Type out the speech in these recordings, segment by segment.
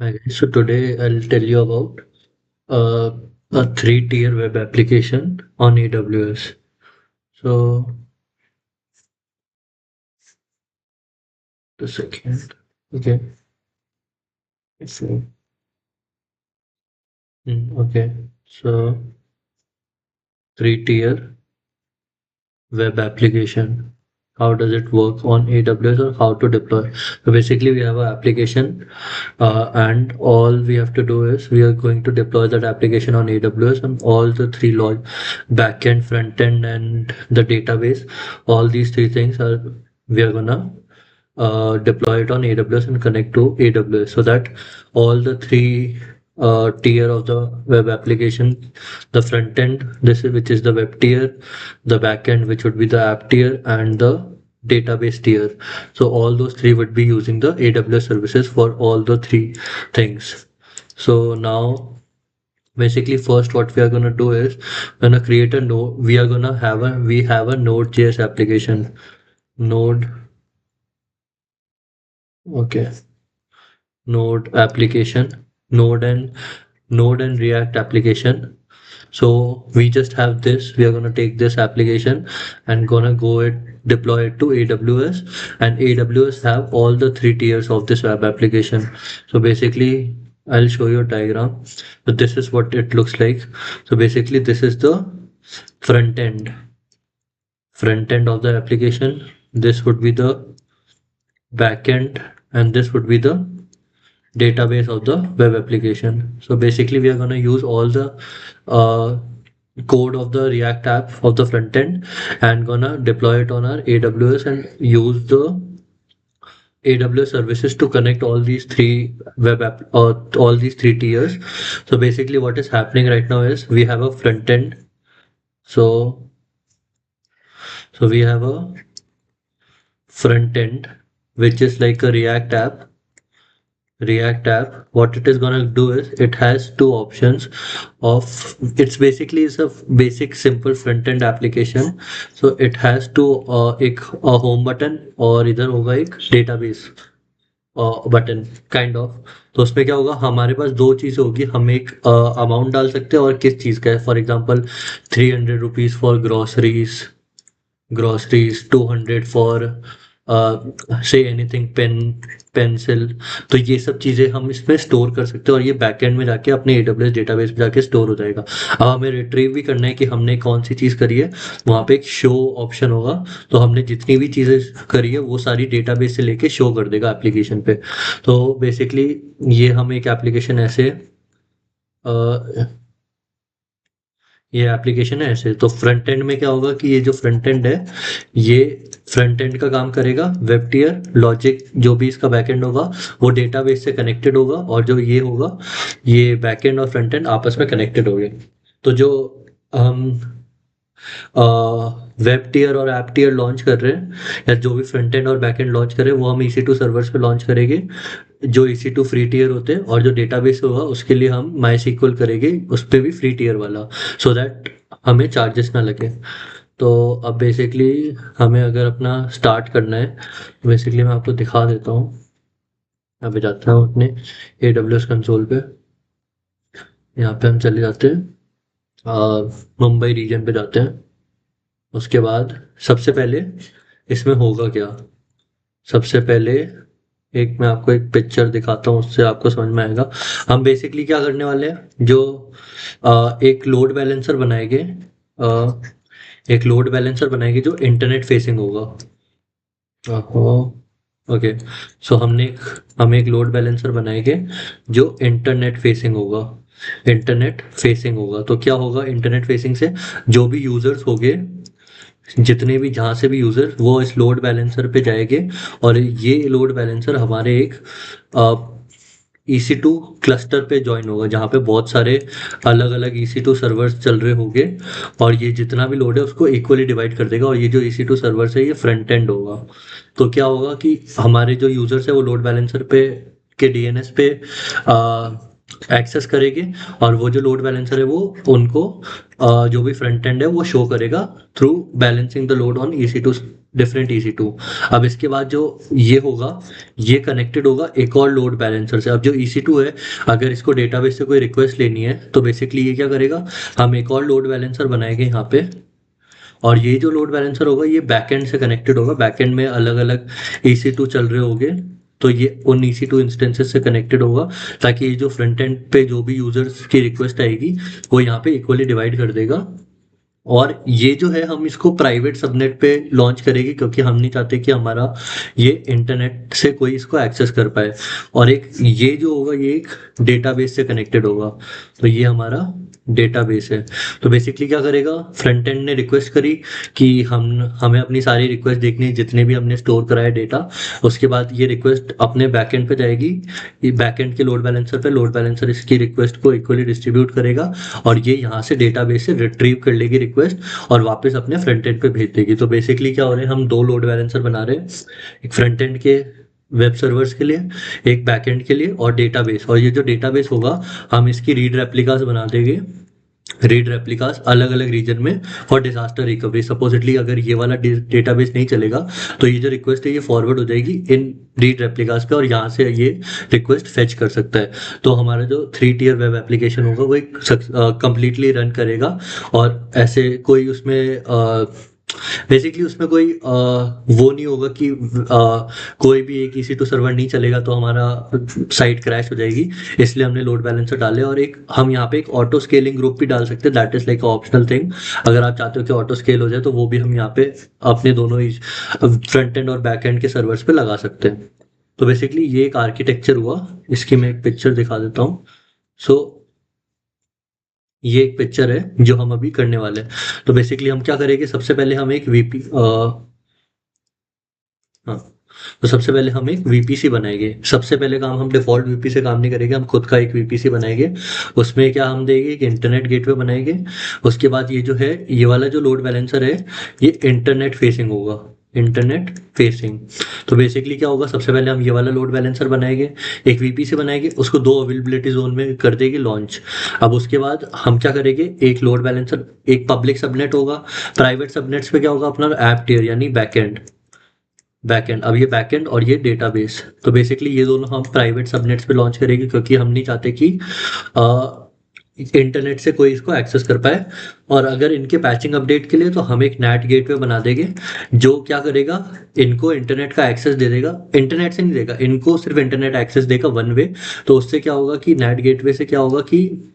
Hi, so today I'll tell you about uh, a three-tier web application on AWS. So, the second, okay, so, okay, so three-tier web application. How does it work on AWS or how to deploy? So basically, we have an application, and all we have to do is we are going to deploy that application on AWS and all the three log backend, front end, and the database. All these three things are we are gonna deploy it on AWS and connect to AWS so that all the three tier of the web application, the front end, which is the web tier, the back end, which would be the app tier, and the database tier. So all those three would be using the AWS services for all the three things. So now basically first what we are going to do is gonna create a node. We have a Node.js application. Node, okay, Node application, Node and React application. So we just have this. We are gonna take this application and gonna go it deploy it to AWS, and AWS have all the three tiers of this web application. So basically, I'll show you a diagram. So this is what it looks like. So basically, this is the front end, front end of the application. This would be the back end, and this would be the database of the web application. So basically, we are going to use all the uh, code of the React app of the front end and gonna deploy it on our AWS and use the AWS services to connect all these three web app or all these three tiers. So basically, what is happening right now is we have a front end. So we have a front end which is like a React app. What it is gonna do is it has two options of it's basically is a basic simple front end application. So it has two एक home button और इधर होगा एक database button kind of. तो उसमें क्या होगा, हमारे पास दो चीज़ होगी. हम एक अमाउंट डाल सकते हैं और किस चीज़ का है. For example 300 rupees for groceries 200 for say anything pencil. तो ये सब चीज़ें हम इसमें स्टोर कर सकते हैं और ये बैकएंड में जाके अपने AWS डेटाबेस में जाके स्टोर हो जाएगा. अब हमें रिट्रीव भी करना है कि हमने कौन सी चीज़ करी है. वहाँ पे एक शो ऑप्शन होगा, तो हमने जितनी भी चीज़ें करी है वो सारी डेटाबेस से लेके शो कर देगा एप्लीकेशन पे. तो बेसिकली ये हम एक एप्लीकेशन ऐसे ये एप्लीकेशन है ऐसे. तो फ्रंट एंड में क्या होगा कि ये जो फ्रंट एंड है ये फ्रंट एंड का काम करेगा. वेब टियर लॉजिक जो भी इसका बैक एंड होगा वो डेटाबेस से कनेक्टेड होगा, और जो ये होगा ये बैक एंड और फ्रंट एंड आपस में कनेक्टेड होंगे. तो जो हम वेब टियर और ऐप टियर लॉन्च कर रहे हैं या जो भी फ्रंट एंड और बैक एंड लॉन्च कर रहे हैं वो हम EC2 सर्वर्स पे लॉन्च करेंगे जो EC2 फ्री टियर होते हैं, और जो डेटाबेस होगा उसके लिए हम MySQL करेंगे उस पर भी फ्री टियर वाला, सो दैट हमें चार्जेस ना लगे. तो अब बेसिकली हमें अगर अपना स्टार्ट करना है तो बेसिकली मैं आपको दिखा देता हूँ. यहाँ पे जाता हूँ अपने AWS कंसोल पे. यहाँ पे हम चले जाते हैं मुंबई रीजन पे जाते हैं. उसके बाद सबसे पहले इसमें होगा क्या. सबसे पहले एक मैं आपको एक पिक्चर दिखाता हूँ, उससे आपको समझ में आएगा. हम बेसिकली क्या करने वाले हैं, जो एक लोड बैलेंसर बनाएंगे. अ, एक लोड बैलेंसर बनाएंगे जो इंटरनेट फेसिंग होगा. ओके. सो हम एक लोड बैलेंसर बनाएंगे जो इंटरनेट फेसिंग होगा. तो क्या होगा इंटरनेट फेसिंग से, जो भी यूजर्स होंगे, जितने भी जहाँ से भी यूज़र वो इस लोड बैलेंसर पे जाएंगे, और ये लोड बैलेंसर हमारे एक EC2 क्लस्टर पे ज्वाइन होगा जहाँ पे बहुत सारे अलग अलग EC2 सर्वर्स चल रहे होंगे, और ये जितना भी लोड है उसको इक्वली डिवाइड कर देगा. और ये जो EC2 सर्वर्स है ये फ्रंट एंड होगा. तो क्या होगा कि हमारे जो यूजर्स है वो लोड बैलेंसर पे के DNS पे एक्सेस करेंगे, और वो जो लोड बैलेंसर है वो उनको जो भी फ्रंट एंड है वो शो करेगा through balancing the load on EC2 different EC2। अब इसके बाद जो ये होगा, ये कनेक्टेड होगा एक और लोड बैलेंसर से। अब जो EC2 है, अगर इसको डेटाबेस से कोई रिक्वेस्ट लेनी है तो बेसिकली ये क्या करेगा, हम एक और लोड बैलेंसर बनाएंगे यहाँ पे, और ये जो लोड बैलेंसर होगा ये बैकएंड से कनेक्टेड होगा। बैकएंड में अलग अलग EC2 चल रहे होंगे, तो ये उन EC2 इंस्टेंसेस से कनेक्टेड होगा, ताकि ये जो फ्रंट एंड पे जो भी यूजर्स की रिक्वेस्ट आएगी वो यहाँ पे इक्वली डिवाइड कर देगा। और ये जो है हम इसको प्राइवेट सबनेट पे लॉन्च करेंगे, क्योंकि हम नहीं चाहते कि हमारा ये इंटरनेट से कोई इसको एक्सेस कर पाए। और एक ये जो होगा ये एक डेटाबेस से कनेक्टेड होगा, तो ये हमारा डेटाबेस है। तो बेसिकली क्या करेगा, फ्रंट एंड ने रिक्वेस्ट करी कि हमें अपनी सारी रिक्वेस्ट देखनी है, जितने भी हमने स्टोर कराया डेटा। उसके बाद ये रिक्वेस्ट अपने बैकएंड पे जाएगी, ये बैकएंड के लोड बैलेंसर पे, लोड बैलेंसर इसकी रिक्वेस्ट को इक्वली डिस्ट्रीब्यूट करेगा, और ये यहाँ से डेटाबेस से रिट्रीव कर लेगी रिक्वेस्ट और वापस अपने फ्रंट एंड पे भेज देगी। तो बेसिकली क्या हो रहा है, हम दो लोड बैलेंसर बना रहे हैं, एक फ्रंट एंड के वेब सर्वर्स के लिए, एक बैकएंड के लिए, और डेटाबेस। और ये जो डेटाबेस होगा हम इसकी रीड रेप्लिकास बना देंगे, रीड रेप्लिकास अलग अलग रीजन में फॉर डिजास्टर रिकवरी। सपोजिटली अगर ये वाला डेटाबेस नहीं चलेगा तो ये जो रिक्वेस्ट है ये फॉरवर्ड हो जाएगी इन रीड रेप्लिकास पे, और यहाँ से ये रिक्वेस्ट फेच कर सकता है। तो हमारा जो 3 टियर वेब एप्लीकेशन होगा वो एक कंप्लीटली रन करेगा, और ऐसे कोई उसमें बेसिकली उसमें कोई वो नहीं होगा कि कोई भी एक EC2 सर्वर नहीं चलेगा तो हमारा साइट क्रैश हो जाएगी। इसलिए हमने लोड बैलेंसर डाले, और एक हम यहाँ पे एक ऑटो स्केलिंग ग्रुप भी डाल सकते हैं, that is like optional thing. अगर आप चाहते हो कि ऑटो स्केल हो जाए तो वो भी हम यहाँ पे अपने दोनों ही फ्रंट एंड और बैक एंड के सर्वर्स पे लगा सकते हैं। तो बेसिकली ये एक आर्किटेक्चर हुआ, इसकी मैं एक पिक्चर दिखा देता हूँ। सो ये एक पिक्चर है जो हम अभी करने वाले हैं। तो बेसिकली हम क्या करेंगे, सबसे पहले हम एक हाँ, तो सबसे पहले हम एक VPC बनाएंगे। सबसे पहले काम हम डिफॉल्ट VPC से काम नहीं करेंगे, हम खुद का एक VPC बनाएंगे। उसमें क्या हम देंगे, एक इंटरनेट गेटवे बनाएंगे। उसके बाद ये जो है, ये वाला जो लोड बैलेंसर है ये इंटरनेट फेसिंग होगा, इंटरनेट फेसिंग। तो बेसिकली क्या होगा, सबसे पहले हम ये वाला लोड बैलेंसर बनाएंगे, एक VPC बनाएंगे, उसको 2 अवेलेबिलिटी जोन में कर देंगे लॉन्च। अब उसके बाद हम क्या करेंगे, एक लोड बैलेंसर, एक पब्लिक सबनेट होगा। प्राइवेट सबनेट्स पे क्या होगा, अपना ऐप टियर यानी बैकएंड, बैकएंड। अब ये बैकएंड और ये डेटाबेस, तो बेसिकली ये दोनों हम प्राइवेट सबनेट्स पे लॉन्च करेंगे, क्योंकि हम नहीं चाहते कि इंटरनेट से कोई इसको एक्सेस कर पाए। और अगर इनके पैचिंग अपडेट के लिए तो हम एक नेट गेटवे बना देंगे, जो क्या करेगा, इनको इंटरनेट का एक्सेस दे देगा। इंटरनेट से नहीं देगा, इनको सिर्फ इंटरनेट एक्सेस देगा 1 वे। तो उससे क्या होगा कि नेट गेटवे से क्या होगा कि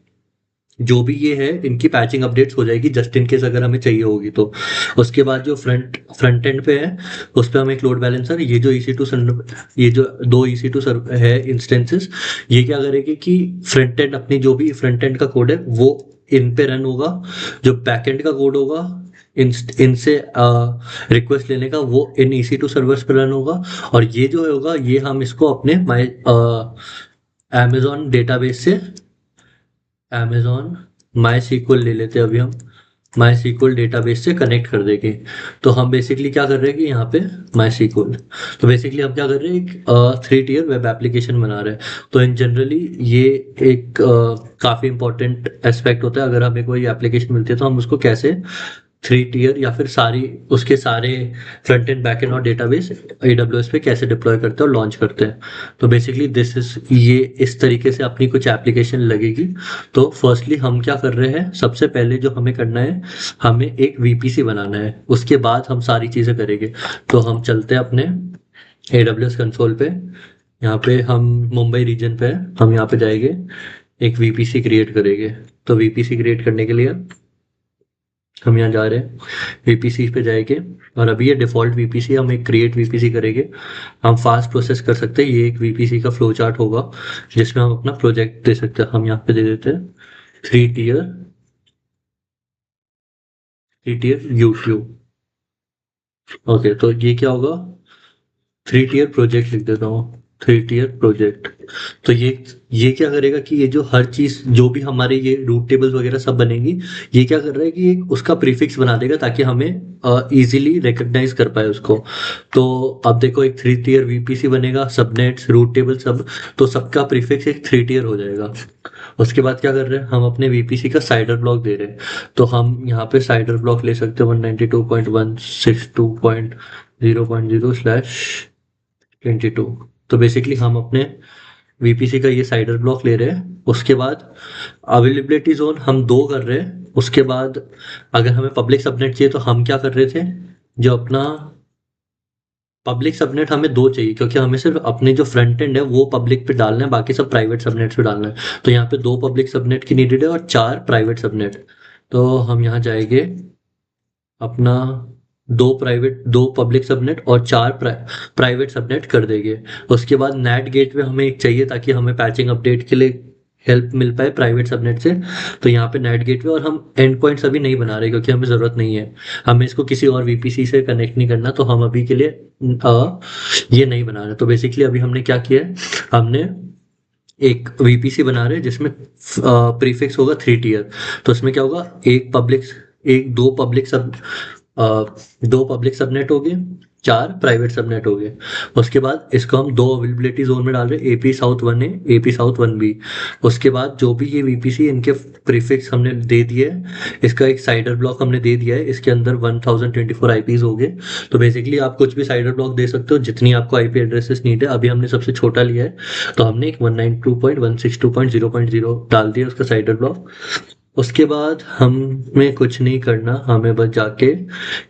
जो भी ये है इनकी पैचिंग अपडेट्स हो जाएगी, जस्ट इन केस अगर हमें चाहिए होगी तो। उसके बाद जो फ्रंट एंड पे है उस पर हम एक लोड बैलेंसर, ये जो EC2 ये जो 2 EC2 सर्वर है इंस्टेंसेस, ये क्या करेगी कि फ्रंट एंड, अपनी जो भी फ्रंट एंड का कोड है वो इन पे रन होगा, जो बैक एंड का कोड होगा इनसे रिक्वेस्ट लेने का वो इन EC2 सर्वर्स पे रन होगा। और ये जो होगा ये हम इसको अपने माई अमेजोन डेटाबेस से, अमेजोन माई सीक्वल ले लेते हैं अभी हम, माई सीक्वल डेटाबेस से कनेक्ट कर देंगे। तो हम बेसिकली क्या कर रहे हैं कि यहाँ पे माई सीक्वल, तो बेसिकली हम क्या कर रहे हैं, एक 3 टियर वेब एप्लीकेशन बना रहे हैं। तो इन जनरली ये एक काफ़ी इंपॉर्टेंट एस्पेक्ट होता है, अगर हमें कोई एप्लीकेशन मिलती है तो हम उसको कैसे 3 टियर या फिर सारी उसके सारे फ्रंट एंड बैक एंड और डेटाबेस AWS पे कैसे डिप्लॉय करते हैं और लॉन्च करते हैं। तो बेसिकली दिस इज, ये इस तरीके से अपनी कुछ एप्लीकेशन लगेगी। तो फर्स्टली हम क्या कर रहे हैं, सबसे पहले जो हमें करना है, हमें एक VPC बनाना है, उसके बाद हम सारी चीज़ें करेंगे। तो हम चलते हैं अपने AWS कंसोल पे, यहाँ पे हम मुंबई रीजन पे है, हम यहाँ पे जाएंगे, एक VPC क्रिएट करेंगे। तो VPC क्रिएट करने के लिए हम यहाँ जा रहे हैं, VPC पे जाएंगे, और अभी ये डिफ़ॉल्ट VPC, हम एक क्रिएट VPC करेंगे। हम फास्ट प्रोसेस कर सकते हैं, ये एक VPC का फ्लो चार्ट होगा जिसमें हम अपना प्रोजेक्ट दे सकते हैं। हम यहाँ पे दे देते हैं 3 टियर, 3 टियर यूट्यूब। ओके, तो ये क्या होगा, 3 टियर प्रोजेक्ट लिख देता हूँ, 3 टियर प्रोजेक्ट। तो ये क्या करेगा कि ये जो हर चीज़ जो भी हमारे ये रूट टेबल्स वगैरह सब बनेंगी, ये क्या कर रहा है कि एक उसका प्रीफिक्स बना देगा ताकि हमें इजीली रिकग्नाइज कर पाए उसको। तो अब देखो, एक 3 टियर VPC बनेगा, सबनेट्स, रूट टेबल सब, तो सबका प्रीफिक्स एक 3 टियर हो जाएगा। उसके बाद क्या कर रहे हैं, हम अपने VPC का साइडर ब्लॉक दे रहे हैं। तो हम यहाँ पे साइडर ब्लॉक ले सकते हैं 192.162. 0.0/22। तो बेसिकली हम अपने वीपीसी का ये साइडर ब्लॉक ले रहे हैं। उसके बाद अवेलेबिलिटी जोन हम 2 कर रहे हैं। उसके बाद अगर हमें पब्लिक सबनेट चाहिए तो हम क्या कर रहे थे, जो अपना पब्लिक सबनेट हमें 2 चाहिए, क्योंकि हमें सिर्फ अपने जो फ्रंट एंड है वो पब्लिक पे डालना है, बाकी सब प्राइवेट सबनेट्स पे डालना है। तो यहाँ पे 2 पब्लिक सबनेट की नीडेड है और 4 प्राइवेट सबनेट। तो हम यहाँ जाएंगे, अपना 2 पब्लिक सबनेट और 4 प्राइवेट सबनेट कर देंगे। उसके बाद नेट गेटवे हमें एक चाहिए, ताकि हमें पैचिंग अपडेट के लिए हेल्प मिल पाए प्राइवेट सबनेट से। तो यहाँ पे नेट गेटवे, और हम एंड पॉइंट्स अभी नहीं बना रहे क्योंकि हमें ज़रूरत नहीं है, हमें इसको किसी और वीपीसी से कनेक्ट नहीं करना, तो हम अभी के लिए ये नहीं बना रहे। तो बेसिकली अभी हमने क्या किया है, हमने एक वीपीसी बना रहे हैं जिसमें प्रीफिक्स होगा 3 टियर। तो इसमें क्या होगा, एक दो पब्लिक सबनेट हो गए, 4 प्राइवेट सबनेट हो गए। उसके बाद इसको हम 2 अवेलेबिलिटी जोन में डाल रहे हैं, एपी साउथ 1 ए, एपी साउथ 1 बी। उसके बाद जो भी ये वीपीसी इनके प्रीफिक्स हमने दे दिए है, इसका एक साइडर ब्लॉक हमने दे दिया है, इसके अंदर 1024 आईपीज हो गए। तो बेसिकली आप कुछ भी साइडर ब्लॉक दे सकते हो जितनी आपको आईपी एड्रेसेस नीड है। अभी हमने सबसे छोटा लिया है, तो हमने एक 192.162.0.0 डाल दिया उसका साइडर ब्लॉक। उसके बाद हमें कुछ नहीं करना, हमें बस जाके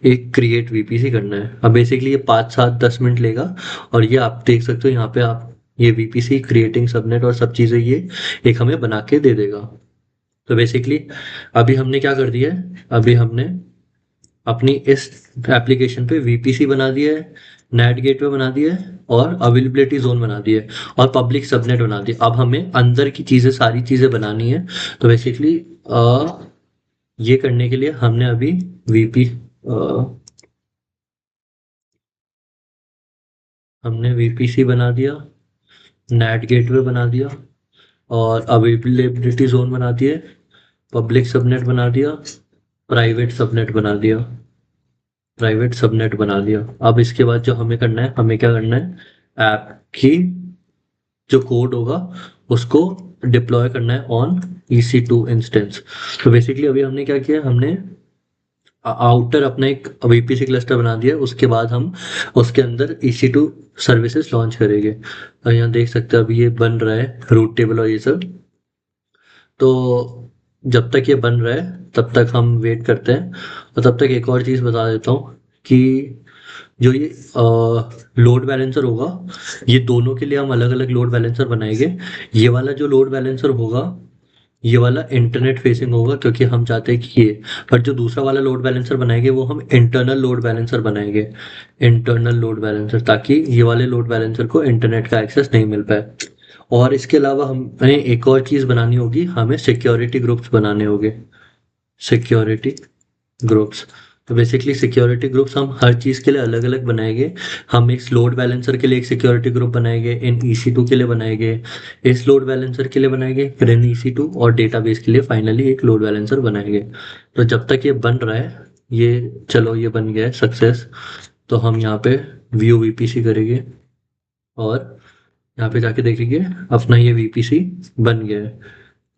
एक क्रिएट वीपीसी करना है। अब बेसिकली ये 5 7 10 मिनट लेगा, और ये आप देख सकते हो यहाँ पे, आप ये वीपीसी क्रिएटिंग सबनेट और सब चीज़ें ये एक हमें बना के दे देगा। तो बेसिकली अभी हमने क्या कर दिया है, अभी हमने अपनी इस एप्लीकेशन पे वीपीसी बना दिया है, नेट गेटवे बना दिया है, और अवेलेबिलिटी जोन बना दिया है, और पब्लिक सबनेट बना दिया। अब हमें अंदर की चीज़ें, सारी चीज़ें बनानी है। तो बेसिकली ये करने के लिए हमने अभी वीपी हमने वीपीसी बना दिया, नेट गेटवे बना दिया, और अवेलेबिलिटी जोन बना दिए, पब्लिक सबनेट बना दिया, प्राइवेट सबनेट बना दिया, प्राइवेट सबनेट बना दिया। अब इसके बाद जो हमें करना है, हमें क्या करना है, ऐप की जो कोड होगा उसको डिप्लॉय करना है ऑन EC2 इंस्टेंस। तो बेसिकली अभी हमने क्या किया, हमने आउटर अपना एक वीपीसी क्लस्टर बना दिया। उसके बाद हम उसके अंदर EC2 सर्विसेज लॉन्च करेंगे। और यहाँ देख सकते हैं अभी ये बन रहा है, रूट टेबल और ये सब। तो जब तक ये बन रहा है तब तक हम वेट करते हैं। और तब तक एक और चीज़ बता देता हूँ कि जो ये लोड बैलेंसर होगा, ये दोनों के लिए हम अलग अलग लोड बैलेंसर बनाएंगे। ये वाला जो लोड बैलेंसर होगा, ये वाला इंटरनेट फेसिंग होगा, क्योंकि हम चाहते हैं कि ये, पर जो दूसरा वाला लोड बैलेंसर बनाएंगे वो हम इंटरनल लोड बैलेंसर बनाएंगे, इंटरनल लोड बैलेंसर, ताकि ये वाले लोड बैलेंसर को इंटरनेट का एक्सेस नहीं मिल पाए। और इसके अलावा हमें एक और चीज़ बनानी होगी, हमें सिक्योरिटी ग्रुप्स बनाने होंगे, सिक्योरिटी ग्रुप्स। तो बेसिकली सिक्योरिटी ग्रुप्स हम हर चीज़ के लिए अलग अलग बनाएंगे। हम एक लोड बैलेंसर के लिए एक सिक्योरिटी ग्रुप बनाएंगे, इन EC2 के लिए बनाएंगे, इस लोड बैलेंसर के लिए बनाएंगे, फिर इन EC2 और डेटाबेस के लिए फाइनली एक लोड बैलेंसर बनाएंगे। तो जब तक ये बन रहा है, ये चलो ये बन गया है सक्सेस। तो हम यहाँ पे व्यू वीपीसी करेंगे, और यहाँ पे जाके देखेंगे अपना ये वीपीसी बन गया है।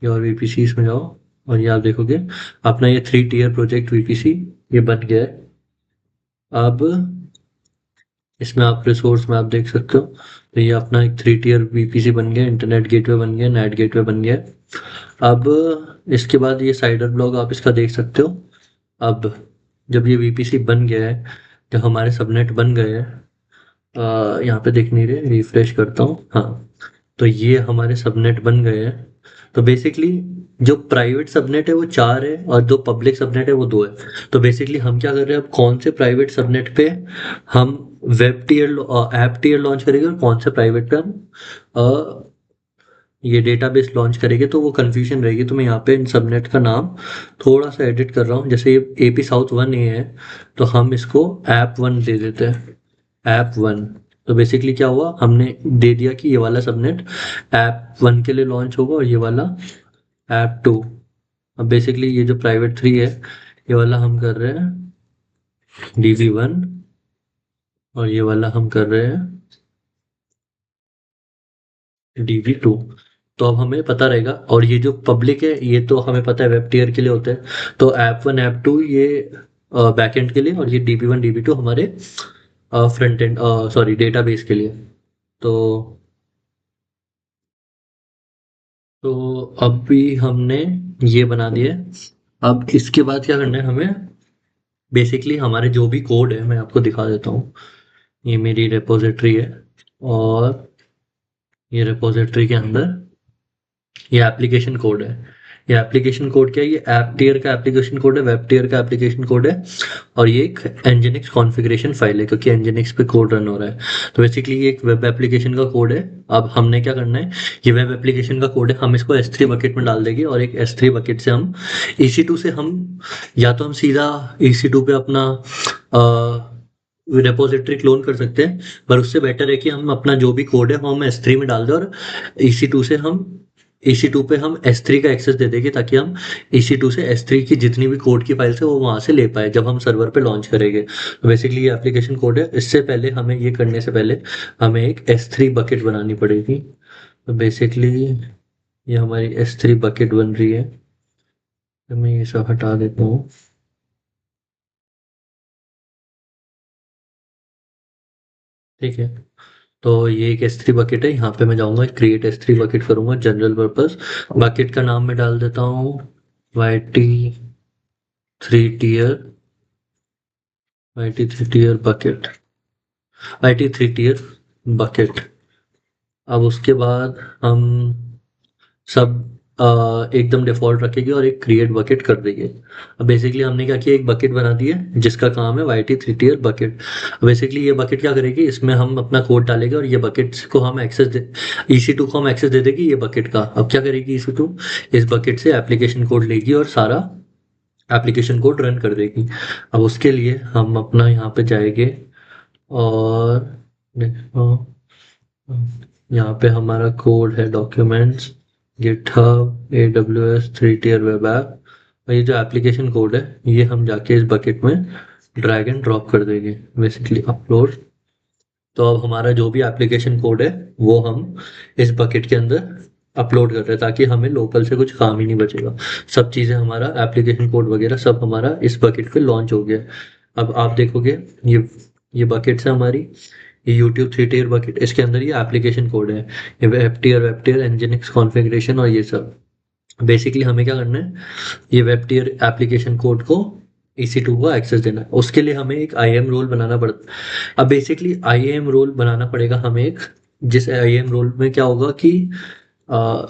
ये और वीपीसी इसमें जाओ, और ये आप देखोगे अपना ये 3 टियर प्रोजेक्ट वीपीसी ये बन गया है। अब इसमें आप रिसोर्स में आप देख सकते हो, तो ये अपना एक 3 टियर वीपीसी बन गया, इंटरनेट गेटवे बन गया, नेट गेटवे बन गया। अब इसके बाद ये साइडर ब्लॉग आप इसका देख सकते हो। अब जब ये वीपीसी बन गया है, जब हमारे सबनेट बन गए हैं, यहाँ पे देख नहीं रहे, रिफ्रेश करता हूँ, हाँ। तो ये हमारे सबनेट बन गए हैं। तो बेसिकली जो प्राइवेट सबनेट है वो 4 है, और जो पब्लिक सबनेट है वो 2 है। तो बेसिकली हम क्या कर रहे हैं, अब कौन से प्राइवेट सबनेट पे हम web tier app tier launch करेंगे, और कौन से प्राइवेट पे हम ये डेटाबेस लॉन्च करेंगे, तो वो कन्फ्यूजन रहेगी। तो मैं यहाँ पे इन सबनेट का नाम थोड़ा सा एडिट कर रहा हूँ। जैसे ये AP साउथ 1 ए है, तो हम इसको ऐप 1 दे देते हैं, ऐप 1। तो बेसिकली क्या हुआ, हमने दे दिया कि ये वाला सबनेट ऐप 1 के लिए लॉन्च होगा, और ये वाला ऐप 2। अब बेसिकली ये जो प्राइवेट 3 है, ये वाला हम कर रहे हैं DB1, और ये वाला हम कर रहे हैं DB2। तो अब हमें पता रहेगा, और ये जो पब्लिक है ये तो हमें पता है वेब टियर के लिए होता है। तो ऐप 1 ऐप 2 ये बैकएंड के लिए, और ये DB1 DB2 हमारे फ्रंट एंड सॉरी डेटाबेस के लिए। तो अभी हमने ये बना दिया है। अब इसके बाद क्या करना है हमें, बेसिकली हमारे जो भी कोड है मैं आपको दिखा देता हूँ। ये मेरी रिपोजिटरी है और ये रिपोजिटरी के अंदर ये एप्लीकेशन कोड है। ये एप्लीकेशन कोड क्या है, ये ऐप टियर का एप्लीकेशन कोड है, वेब टियर का एप्लीकेशन कोड है और ये एक nginx कॉन्फ़िगरेशन फाइल है क्योंकि nginx पे कोड रन हो रहा है। तो बेसिकली ये एक वेब एप्लीकेशन का कोड है। अब हमने क्या करना है, ये वेब एप्लीकेशन का कोड है, हम इसको S3 बकेट में डाल देंगे और एक S3 बकेट से हम EC2 से हम या तो हम सीधा EC2 पे अपना रिपोजिटरी क्लोन कर सकते हैं, पर उससे बेटर है कि हम अपना जो भी कोड है वो हम S3 में डाल दें और EC2 से हम EC2 पे हम S3 का एक्सेस दे देंगे ताकि हम EC2 से S3 की जितनी भी कोड की फाइल्स है वो वहाँ से ले पाए जब हम सर्वर पे लॉन्च करेंगे। तो बेसिकली ये एप्लीकेशन कोड है। इससे पहले हमें ये करने से पहले हमें एक S3 बकेट बनानी पड़ेगी। तो बेसिकली ये हमारी S3 बकेट बन रही है। तो मैं ये सब हटा देता हूँ। ठीक है, तो ये एक S3 बकेट है। यहाँ पे मैं जाऊँगा क्रिएट S3 बकेट करूँगा, जनरल पर्पस बकेट का नाम मैं डाल देता हूँ YT3 tier YT3 tier bucket YT3 tier bucket. अब उसके बाद हम सब एकदम डिफ़ॉल्ट रखेंगे और एक क्रिएट बकेट कर देंगे। अब बेसिकली हमने क्या किया, एक बकेट बना दी है जिसका काम है YT3 टियर बकेट। बेसिकली ये बकेट क्या करेगी, इसमें हम अपना कोड डालेंगे और ये बकेट्स को हम एक्सेस दे EC2 को हम एक्सेस दे देगी ये बकेट का। अब क्या करेगी EC2, इस बकेट से एप्लीकेशन कोड लेगी और सारा एप्लीकेशन कोड रन कर देगी। अब उसके लिए हम अपना यहाँ पे जाएंगे और देखो, यहाँ पे हमारा कोड है documents GitHub AWS 3 tier web app और ये जो एप्लीकेशन कोड है ये हम जाके इस बकेट में ड्रैग एंड ड्रॉप कर देंगे, बेसिकली अपलोड। तो अब हमारा जो भी एप्लीकेशन कोड है वो हम इस बकेट के अंदर अपलोड कर रहे हैं ताकि हमें लोकल से कुछ काम ही नहीं बचेगा। सब चीज़ें हमारा एप्लीकेशन कोड वगैरह सब हमारा इस बकेट पे लॉन्च हो गया। अब आप देखोगे ये बकेट्स है हमारी, ये यूट्यूब 3 टियर बकेट, इसके अंदर ये एप्लीकेशन कोड है, ये वेब टियर nginx कॉन्फ़िगरेशन और ये सब। बेसिकली हमें क्या करना है, ये वेब टियर एप्लीकेशन कोड को EC2 को एक्सेस देना है। उसके लिए हमें एक IAM रोल बनाना पड़ता है। अब बेसिकली IAM रोल बनाना पड़ेगा हमें एक, जिस IAM रोल में क्या होगा कि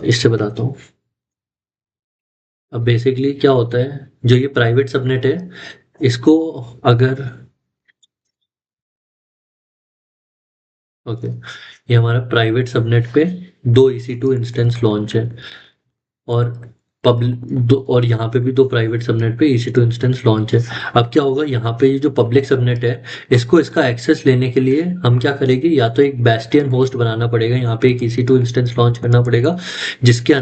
इससे बताता हूँ। अब बेसिकली क्या होता है, जो ये प्राइवेट सबनेट है इसको अगर ओके, ये हमारा प्राइवेट सबनेट पे 2 EC2 इंस्टेंस लॉन्च है और पब्लिक दो, और यहाँ पे भी 2 प्राइवेट सबनेट पे EC2 इंस्टेंस लॉन्च है। अब क्या होगा, यहाँ पे ये जो पब्लिक सबनेट है इसको इसका एक्सेस लेने के लिए हम क्या करेंगे, या तो एक बेस्टियन होस्ट बनाना पड़ेगा, यहाँ पे एक EC2 इंस्टेंस लॉन्च करना पड़ेगा जिसके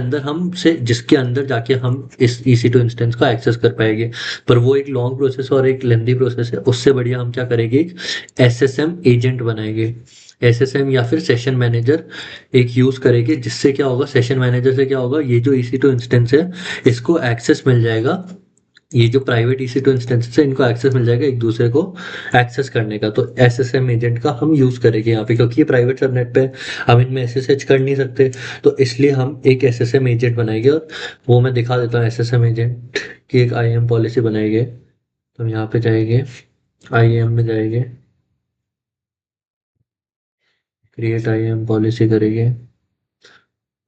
अंदर जाके हम इस EC2 इंस्टेंस का एक्सेस कर पाएंगे। पर वो एक लॉन्ग प्रोसेस और एक लेंदी प्रोसेस है, उससे बढ़िया हम क्या करेंगे, एक SSM एजेंट बनाएंगे। SSM या फिर सेशन मैनेजर एक यूज़ करेंगे, जिससे क्या होगा, सेशन मैनेजर से क्या होगा, ये जो EC2 इंस्टेंस है इसको एक्सेस मिल जाएगा, ये जो प्राइवेट EC2 इंस्टेंसेस है इनको एक्सेस मिल जाएगा एक दूसरे को एक्सेस करने का। तो SSM एजेंट का हम यूज़ करेंगे यहाँ पे, क्योंकि ये प्राइवेट सबनेट पे हम इनमें SSH कर नहीं सकते, तो इसलिए हम एक SSM एजेंट बनाएंगे और वो मैं दिखा देता हूँ। SSM एजेंट की एक IAM पॉलिसी बनाएंगे। तो यहाँ पे जाएंगे, IAM में जाएंगे, क्रिएट IAM पॉलिसी करेंगे,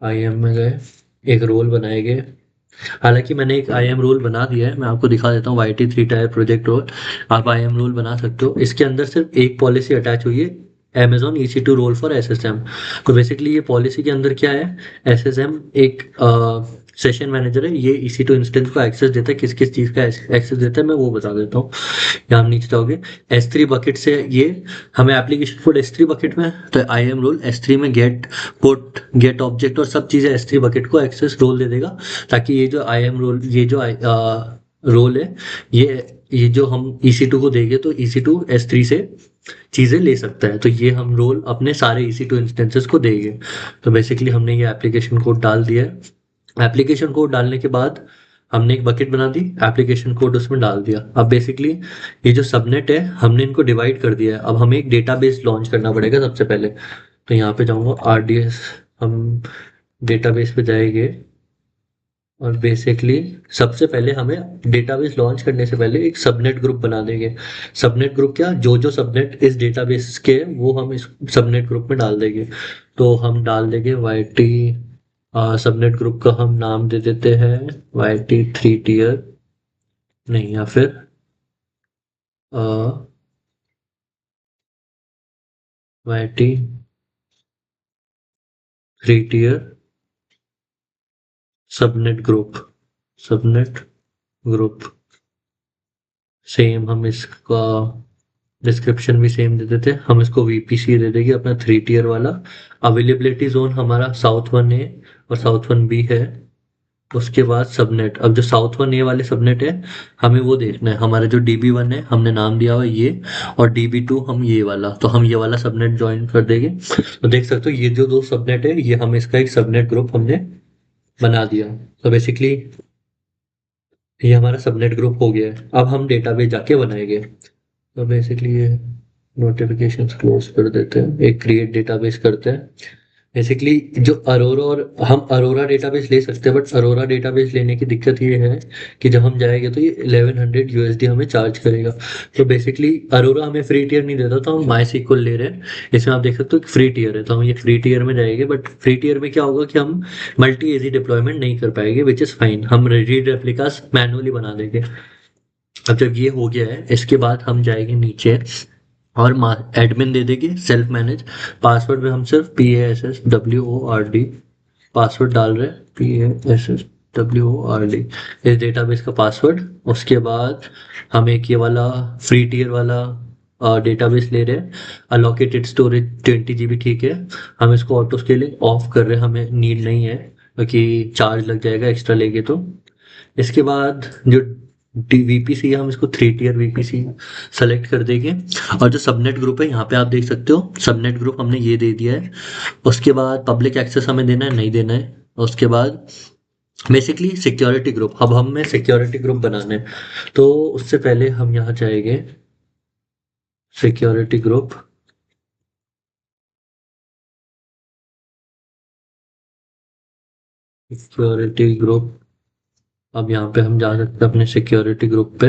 IAM में गए, एक रोल बनाएंगे। हालांकि मैंने एक IAM रोल बना दिया है, मैं आपको दिखा देता हूँ, YT3 टियर प्रोजेक्ट रोल। आप IAM रोल बना सकते हो, इसके अंदर सिर्फ एक पॉलिसी अटैच हुई है, Amazon EC2 role for SSM। तो बेसिकली ये पॉलिसी के अंदर क्या है, SSM एक सेशन मैनेजर है, ये EC2 इंस्टेंस को एक्सेस देता है, किस किस चीज़ का एक्सेस देता है मैं वो बता देता हूँ। यहाँ हम नीचे जाओगे, S3 बकेट से ये हमें एप्लीकेशन कोड S3 बकेट में, तो IAM रोल S3 में गेट ऑब्जेक्ट और सब चीज़ें S3 बकेट को एक्सेस रोल दे देगा, ताकि ये जो IAM रोल, ये जो रोल है, ये जो हम EC2 को देंगे तो EC2 S3 से चीज़ें ले सकता है, तो ये हम रोल अपने सारे EC2 इंस्टेंसेस को देंगे। तो बेसिकली हमने ये एप्लीकेशन कोड डाल दिया है। एप्लीकेशन कोड डालने के बाद हमने एक बकेट बना दी, एप्लीकेशन कोड उसमें डाल दिया। अब बेसिकली ये जो सबनेट है हमने इनको डिवाइड कर दिया है। अब हमें एक डेटाबेस लॉन्च करना पड़ेगा सबसे पहले। तो यहाँ पे जाऊँगा RDS, हम डेटाबेस पे जाएंगे और बेसिकली सबसे पहले हमें डेटाबेस लॉन्च करने से पहले एक सबनेट ग्रुप बना देंगे। सबनेट ग्रुप क्या, जो जो सबनेट इस डेटाबेस के हैं, वो हम इस सबनेट ग्रुप में डाल देंगे। तो हम डाल देंगे YT, सबनेट ग्रुप का हम नाम दे देते हैं YT 3 tier, नहीं या फिर YT 3 tier subnet group, subnet group. Same हम इसका डिस्क्रिप्शन भी सेम दे देते हैं। हम इसको VPC दे देंगे अपना 3 tier वाला। अवेलेबिलिटी जोन हमारा साउथ 1A और साउथ 1B है। उसके बाद सबनेट, अब जो साउथ 1A वाले सबनेट है हमें वो देखना है। हमारा जो DB1 है हमने नाम दिया हुआ है ये, और DB2 हम ये वाला, तो हम ये वाला सबनेट ज्वाइन कर देंगे। तो देख सकते हो ये जो दो सबनेट है, ये हम इसका एक सबनेट ग्रुप हमने बना दिया। तो बेसिकली ये हमारा सबनेट ग्रुप हो गया है। अब हम डेटाबेस जाके बनाएंगे। तो बेसिकली ये नोटिफिकेशंस क्लोज कर देते हैं, एक क्रिएट डेटाबेस करते हैं। बेसिकली जो अरोरा, और हम अरोरा डेटाबेस ले सकते हैं, बट अरोरा डेटाबेस लेने की दिक्कत ये है कि जब हम जाएंगे तो ये 1100 USD हमें चार्ज करेगा। तो बेसिकली अरोरा हमें फ्री टियर नहीं देता, तो हम माई सीक्वल ले रहे हैं। इसमें आप देख सकते हो फ्री टियर है, तो हम ये फ्री टियर में जाएंगे। बट फ्री टियर में क्या होगा कि हम मल्टी एजी डिप्लॉयमेंट नहीं कर पाएंगे, विच इज़ फाइन। हम रीड रेप्लिकास मैनुअली बना देंगे। अब जब ये हो गया है, इसके बाद हम जाएंगे नीचे और एडमिन दे देंगे सेल्फ मैनेज। पासवर्ड में हम सिर्फ PASSWORD पासवर्ड डाल रहे हैं, PASSWORD इस डेटाबेस का पासवर्ड। उसके बाद हम एक ये वाला फ्री टियर वाला डेटाबेस ले रहे हैं। अलोकेटेड स्टोरेज 20 GB, ठीक है। हम इसको ऑटो स्केलिंग ऑफ कर रहे हैं, हमें नीड नहीं है क्योंकि चार्ज लग जाएगा एक्स्ट्रा लेंगे तो। इसके बाद जो VPC है, हम इसको 3 tier VPC सेलेक्ट कर देंगे। और जो सबनेट ग्रुप है यहाँ पे आप देख सकते हो, सबनेट ग्रुप हमने ये दे दिया है। उसके बाद पब्लिक एक्सेस हमें देना है, नहीं देना है। उसके बाद बेसिकली सिक्योरिटी ग्रुप, अब हमें सिक्योरिटी ग्रुप बनाना है। तो उससे पहले हम यहाँ जाएंगे सिक्योरिटी ग्रुप, सिक्योरिटी ग्रुप। अब यहाँ पे हम जा सकते हैं अपने सिक्योरिटी ग्रुप पे,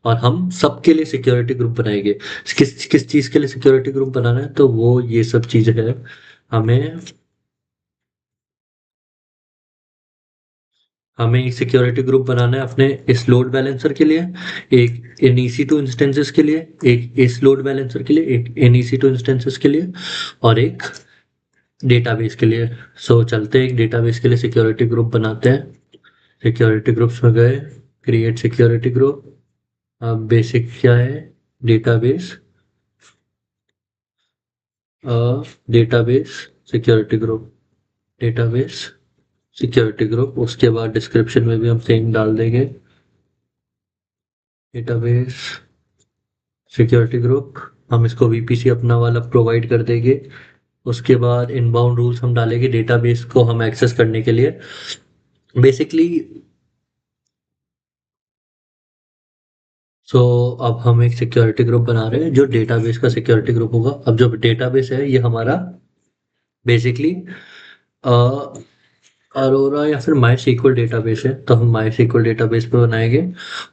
और हम सबके लिए सिक्योरिटी ग्रुप बनाएंगे। किस किस चीज़ के लिए सिक्योरिटी ग्रुप बनाना है, तो वो ये सब चीज़ें है। हमें हमें एक सिक्योरिटी ग्रुप बनाना है अपने इस लोड बैलेंसर के लिए, एक इन EC2 इंस्टेंसेस के लिए, एक इस लोड बैलेंसर के लिए, एक इन EC2 इंस्टेंसेस के लिए, और एक डेटाबेस के लिए। सो चलते हैं एक डेटाबेस के लिए सिक्योरिटी ग्रुप बनाते हैं। सिक्योरिटी ग्रुप्स में गए, क्रिएट सिक्योरिटी ग्रुप। अब बेसिक क्या है, database, database security group, database security group. उसके बाद डिस्क्रिप्शन में भी हम सेम डाल देंगे, डेटाबेस सिक्योरिटी ग्रुप। हम इसको VPC अपना वाला प्रोवाइड कर देंगे। उसके बाद इनबाउंड रूल्स हम डालेंगे डेटाबेस को हम एक्सेस करने के लिए। बेसिकली सो अब हम एक सिक्योरिटी ग्रुप बना रहे हैं जो डेटाबेस का सिक्योरिटी ग्रुप होगा। अब जो डेटाबेस है ये हमारा बेसिकली अरोरा या फिर माई सीक्वल डेटाबेस है, तो हम माई सीक्वल डेटाबेस पे बनाएंगे।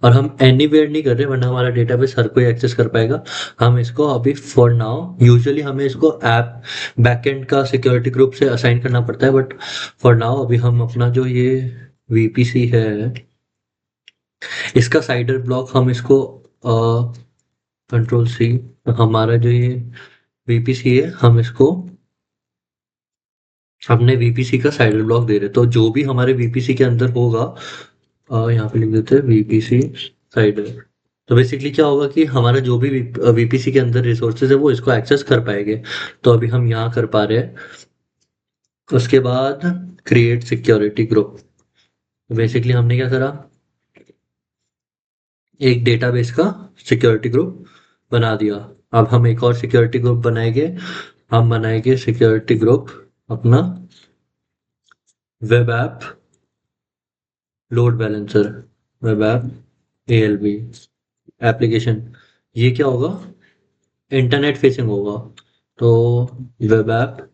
और हम एनीवेयर नहीं कर रहे, वरना हमारा डेटाबेस हर कोई एक्सेस कर पाएगा। हम इसको अभी फॉर नाउ, यूजुअली हमें इसको ऐप बैकएंड का सिक्योरिटी ग्रुप से असाइन करना पड़ता है, बट फॉर नाउ अभी हम अपना जो ये VPC है इसका साइडर ब्लॉक हम इसको Control C, हमारा जो ये VPC है हम इसको हमने VPC का साइडर ब्लॉक दे रहे, तो जो भी हमारे VPC के अंदर होगा, यहाँ पे लिख देते हैं VPC साइडर। तो बेसिकली क्या होगा कि हमारा जो भी VPC के अंदर रिसोर्सेज है वो इसको एक्सेस कर पाएंगे। तो अभी हम यहाँ कर पा रहे हैं। उसके बाद क्रिएट सिक्योरिटी ग्रुप। बेसिकली हमने क्या करा, एक डेटाबेस का सिक्योरिटी ग्रुप बना दिया। अब हम एक और सिक्योरिटी ग्रुप बनाएंगे। हम बनाएंगे सिक्योरिटी ग्रुप अपना web app load balancer, web app, ALB application, ये क्या होगा, इंटरनेट फेसिंग होगा। तो वेब ऐप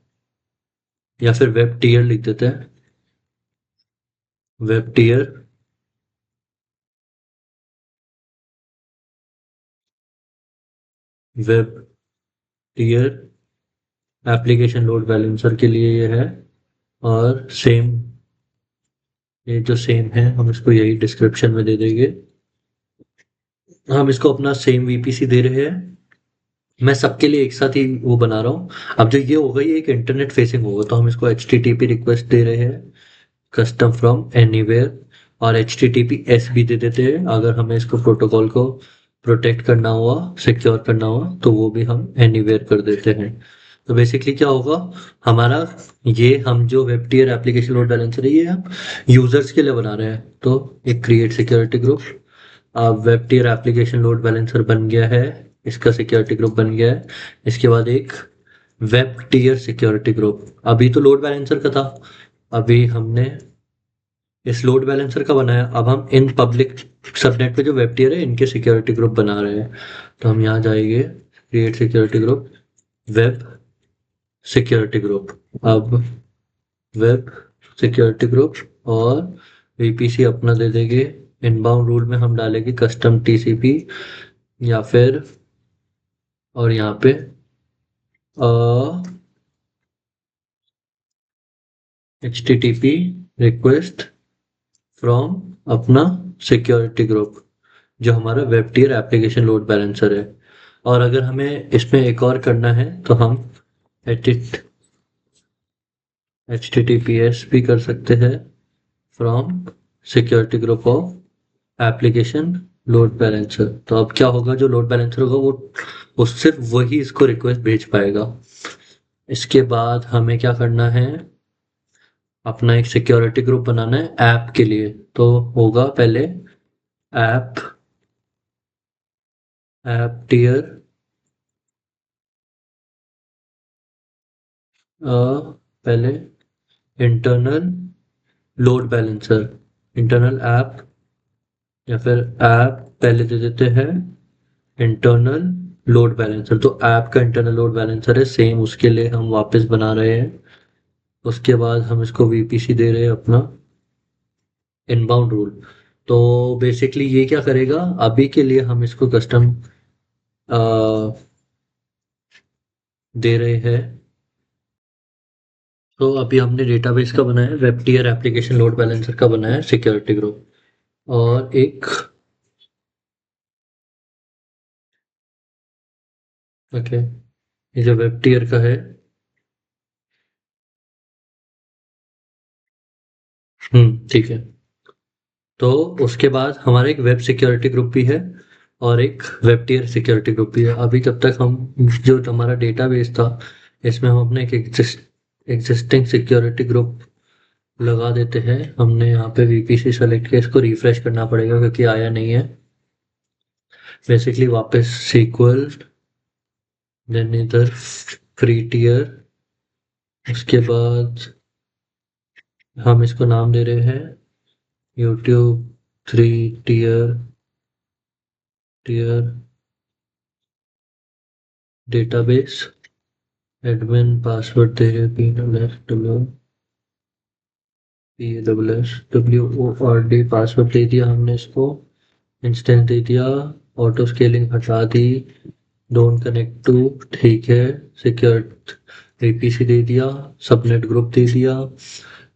या फिर वेब टीयर लिख देते हैं, web tier, web tier application load balancer के लिए ये है। और सेम, ये जो सेम है हम इसको यही डिस्क्रिप्शन में दे देंगे। हम इसको अपना सेम VPC दे रहे हैं। मैं सबके लिए एक साथ ही वो बना रहा हूँ। अब जो ये होगा ये एक इंटरनेट फेसिंग होगा, तो हम इसको HTTP रिक्वेस्ट दे रहे हैं, कस्टम फ्रॉम एनीवेयर, और HTTPS भी दे देते हैं अगर हमें इसको प्रोटोकॉल को प्रोटेक्ट करना हुआ, सिक्योर करना हुआ, तो वो भी हम एनीवेयर कर देते हैं। तो बेसिकली क्या होगा हमारा, ये हम जो web tier application load balancer है ये हम यूजर्स के लिए बना रहे हैं। तो एक क्रिएट सिक्योरिटी ग्रुप, अब web tier application load balancer बन गया है, इसका सिक्योरिटी ग्रुप बन गया है। इसके बाद एक वेब टियर सिक्योरिटी ग्रुप, अभी तो लोड बैलेंसर का था, अभी हमने इस लोड बैलेंसर का बनाया, अब हम इन पब्लिक सबनेट पे जो वेब टियर है इनके सिक्योरिटी ग्रुप बना रहे हैं। तो हम यहाँ जाएंगे, create security group, web security group, अब वेब सिक्योरिटी ग्रुप, और VPC अपना दे देंगे। इनबाउंड रूल में हम डालेंगे कस्टम TCP, या फिर, और यहाँ पे HTTP रिक्वेस्ट फ्रॉम अपना सिक्योरिटी ग्रुप, जो हमारा web tier application load balancer है। और अगर हमें इसमें एक और करना है तो हम एडिट HTTPS भी कर सकते हैं from security group of application load balancer. तो अब क्या होगा, जो लोड बैलेंसर होगा वो सिर्फ वही इसको रिक्वेस्ट भेज पाएगा। इसके बाद हमें क्या करना है, अपना एक सिक्योरिटी ग्रुप बनाना है ऐप के लिए। तो होगा पहले ऐप, ऐप टियर, पहले internal load balancer, internal app, या फिर ऐप पहले दे देते हैं इंटरनल लोड बैलेंसर। तो ऐप का इंटरनल लोड बैलेंसर है सेम, उसके लिए हम वापस बना रहे हैं। उसके बाद हम इसको VPC दे रहे हैं अपना इनबाउंड रूल। तो बेसिकली ये क्या करेगा, अभी के लिए हम इसको कस्टम दे रहे हैं। तो अभी हमने डेटाबेस का बनाया है, web tier application load balancer का बनाया है सिक्योरिटी ग्रुप, और एक, ओके, ये जो वेब टियर का है, ठीक है। तो उसके बाद हमारा एक वेब सिक्योरिटी ग्रुप भी है और एक वेब टियर सिक्योरिटी ग्रुप भी है। अभी तब तक हम जो हमारा डेटाबेस था इसमें हम अपने एक एग्जिस्टिंग सिक्योरिटी ग्रुप लगा देते हैं। हमने यहाँ पे VPC सेलेक्ट किया, इसको रिफ्रेश करना पड़ेगा क्योंकि आया नहीं है। बेसिकली वापस SQL, देन इधर फ्री टियर, उसके बाद हम इसको नाम दे रहे हैं YouTube 3 tier database, admin password दे रहे PWD पासवर्ड दे दिया हमने इसको, इंस्टेंस दे दिया, ऑटो स्केलिंग हटा दी, डोंट कनेक्ट टू, ठीक है, सिक्योर VPC दे दिया, सबनेट ग्रुप दे दिया।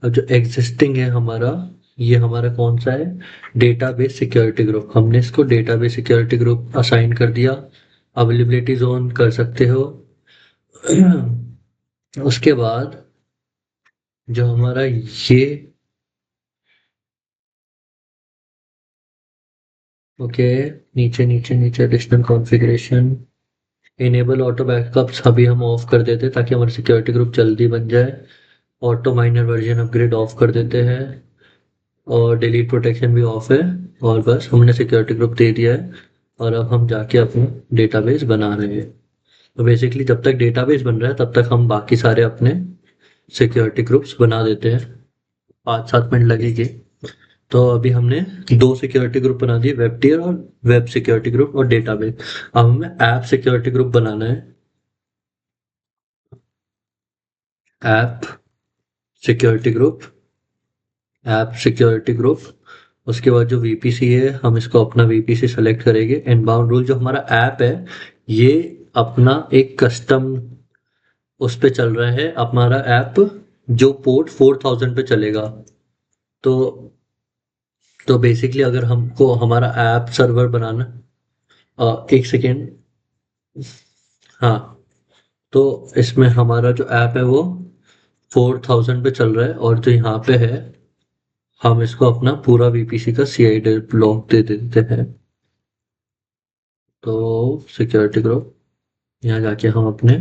अब जो एग्जिस्टिंग है हमारा, ये हमारा कौन सा है, डेटाबेस सिक्योरिटी ग्रुप, हमने इसको डेटाबेस सिक्योरिटी ग्रुप असाइन कर दिया। अवेलेबिलिटी जोन कर सकते हो। उसके बाद जो हमारा ये, ओके, नीचे नीचे नीचे additional configuration, enable auto backups अभी हम ऑफ कर देते हैं ताकि हमारा सिक्योरिटी ग्रुप जल्दी बन जाए। Auto minor version upgrade of कर देते हैं, और डिलीट प्रोटेक्शन भी ऑफ है। और बस हमने सिक्योरिटी ग्रुप दे दिया है, और अब हम जाके अपना डेटाबेस बना रहे हैं। तो बेसिकली जब तक डेटाबेस बन रहा है तब तक हम बाकी सारे अपने सिक्योरिटी ग्रुप्स बना देते हैं। 5-7 मिनट लगेंगे। तो अभी हमने दो सिक्योरिटी ग्रुप बना दिए, वेब टियर और वेब सिक्योरिटी ग्रुप और डेटाबेस। अब हमें ऐप सिक्योरिटी ग्रुप बनाना है। App security group, app security group. उसके बाद जो वीपीसी है, हम इसको अपना वीपीसी सेलेक्ट करेंगे। इनबाउंड रूल, जो हमारा ऐप है ये अपना एक कस्टम उस पे चल रहा है हमारा ऐप, जो पोर्ट 4000 पे चलेगा। तो बेसिकली अगर हमको हमारा ऐप सर्वर बनाना, एक सेकेंड, हाँ, तो इसमें हमारा जो ऐप है वो 4000 पे चल रहा है, और जो यहाँ पे है हम इसको अपना पूरा वीपीसी का सीआईडी ब्लॉक दे देते हैं। तो सिक्योरिटी ग्रुप, यहाँ जाके हम अपने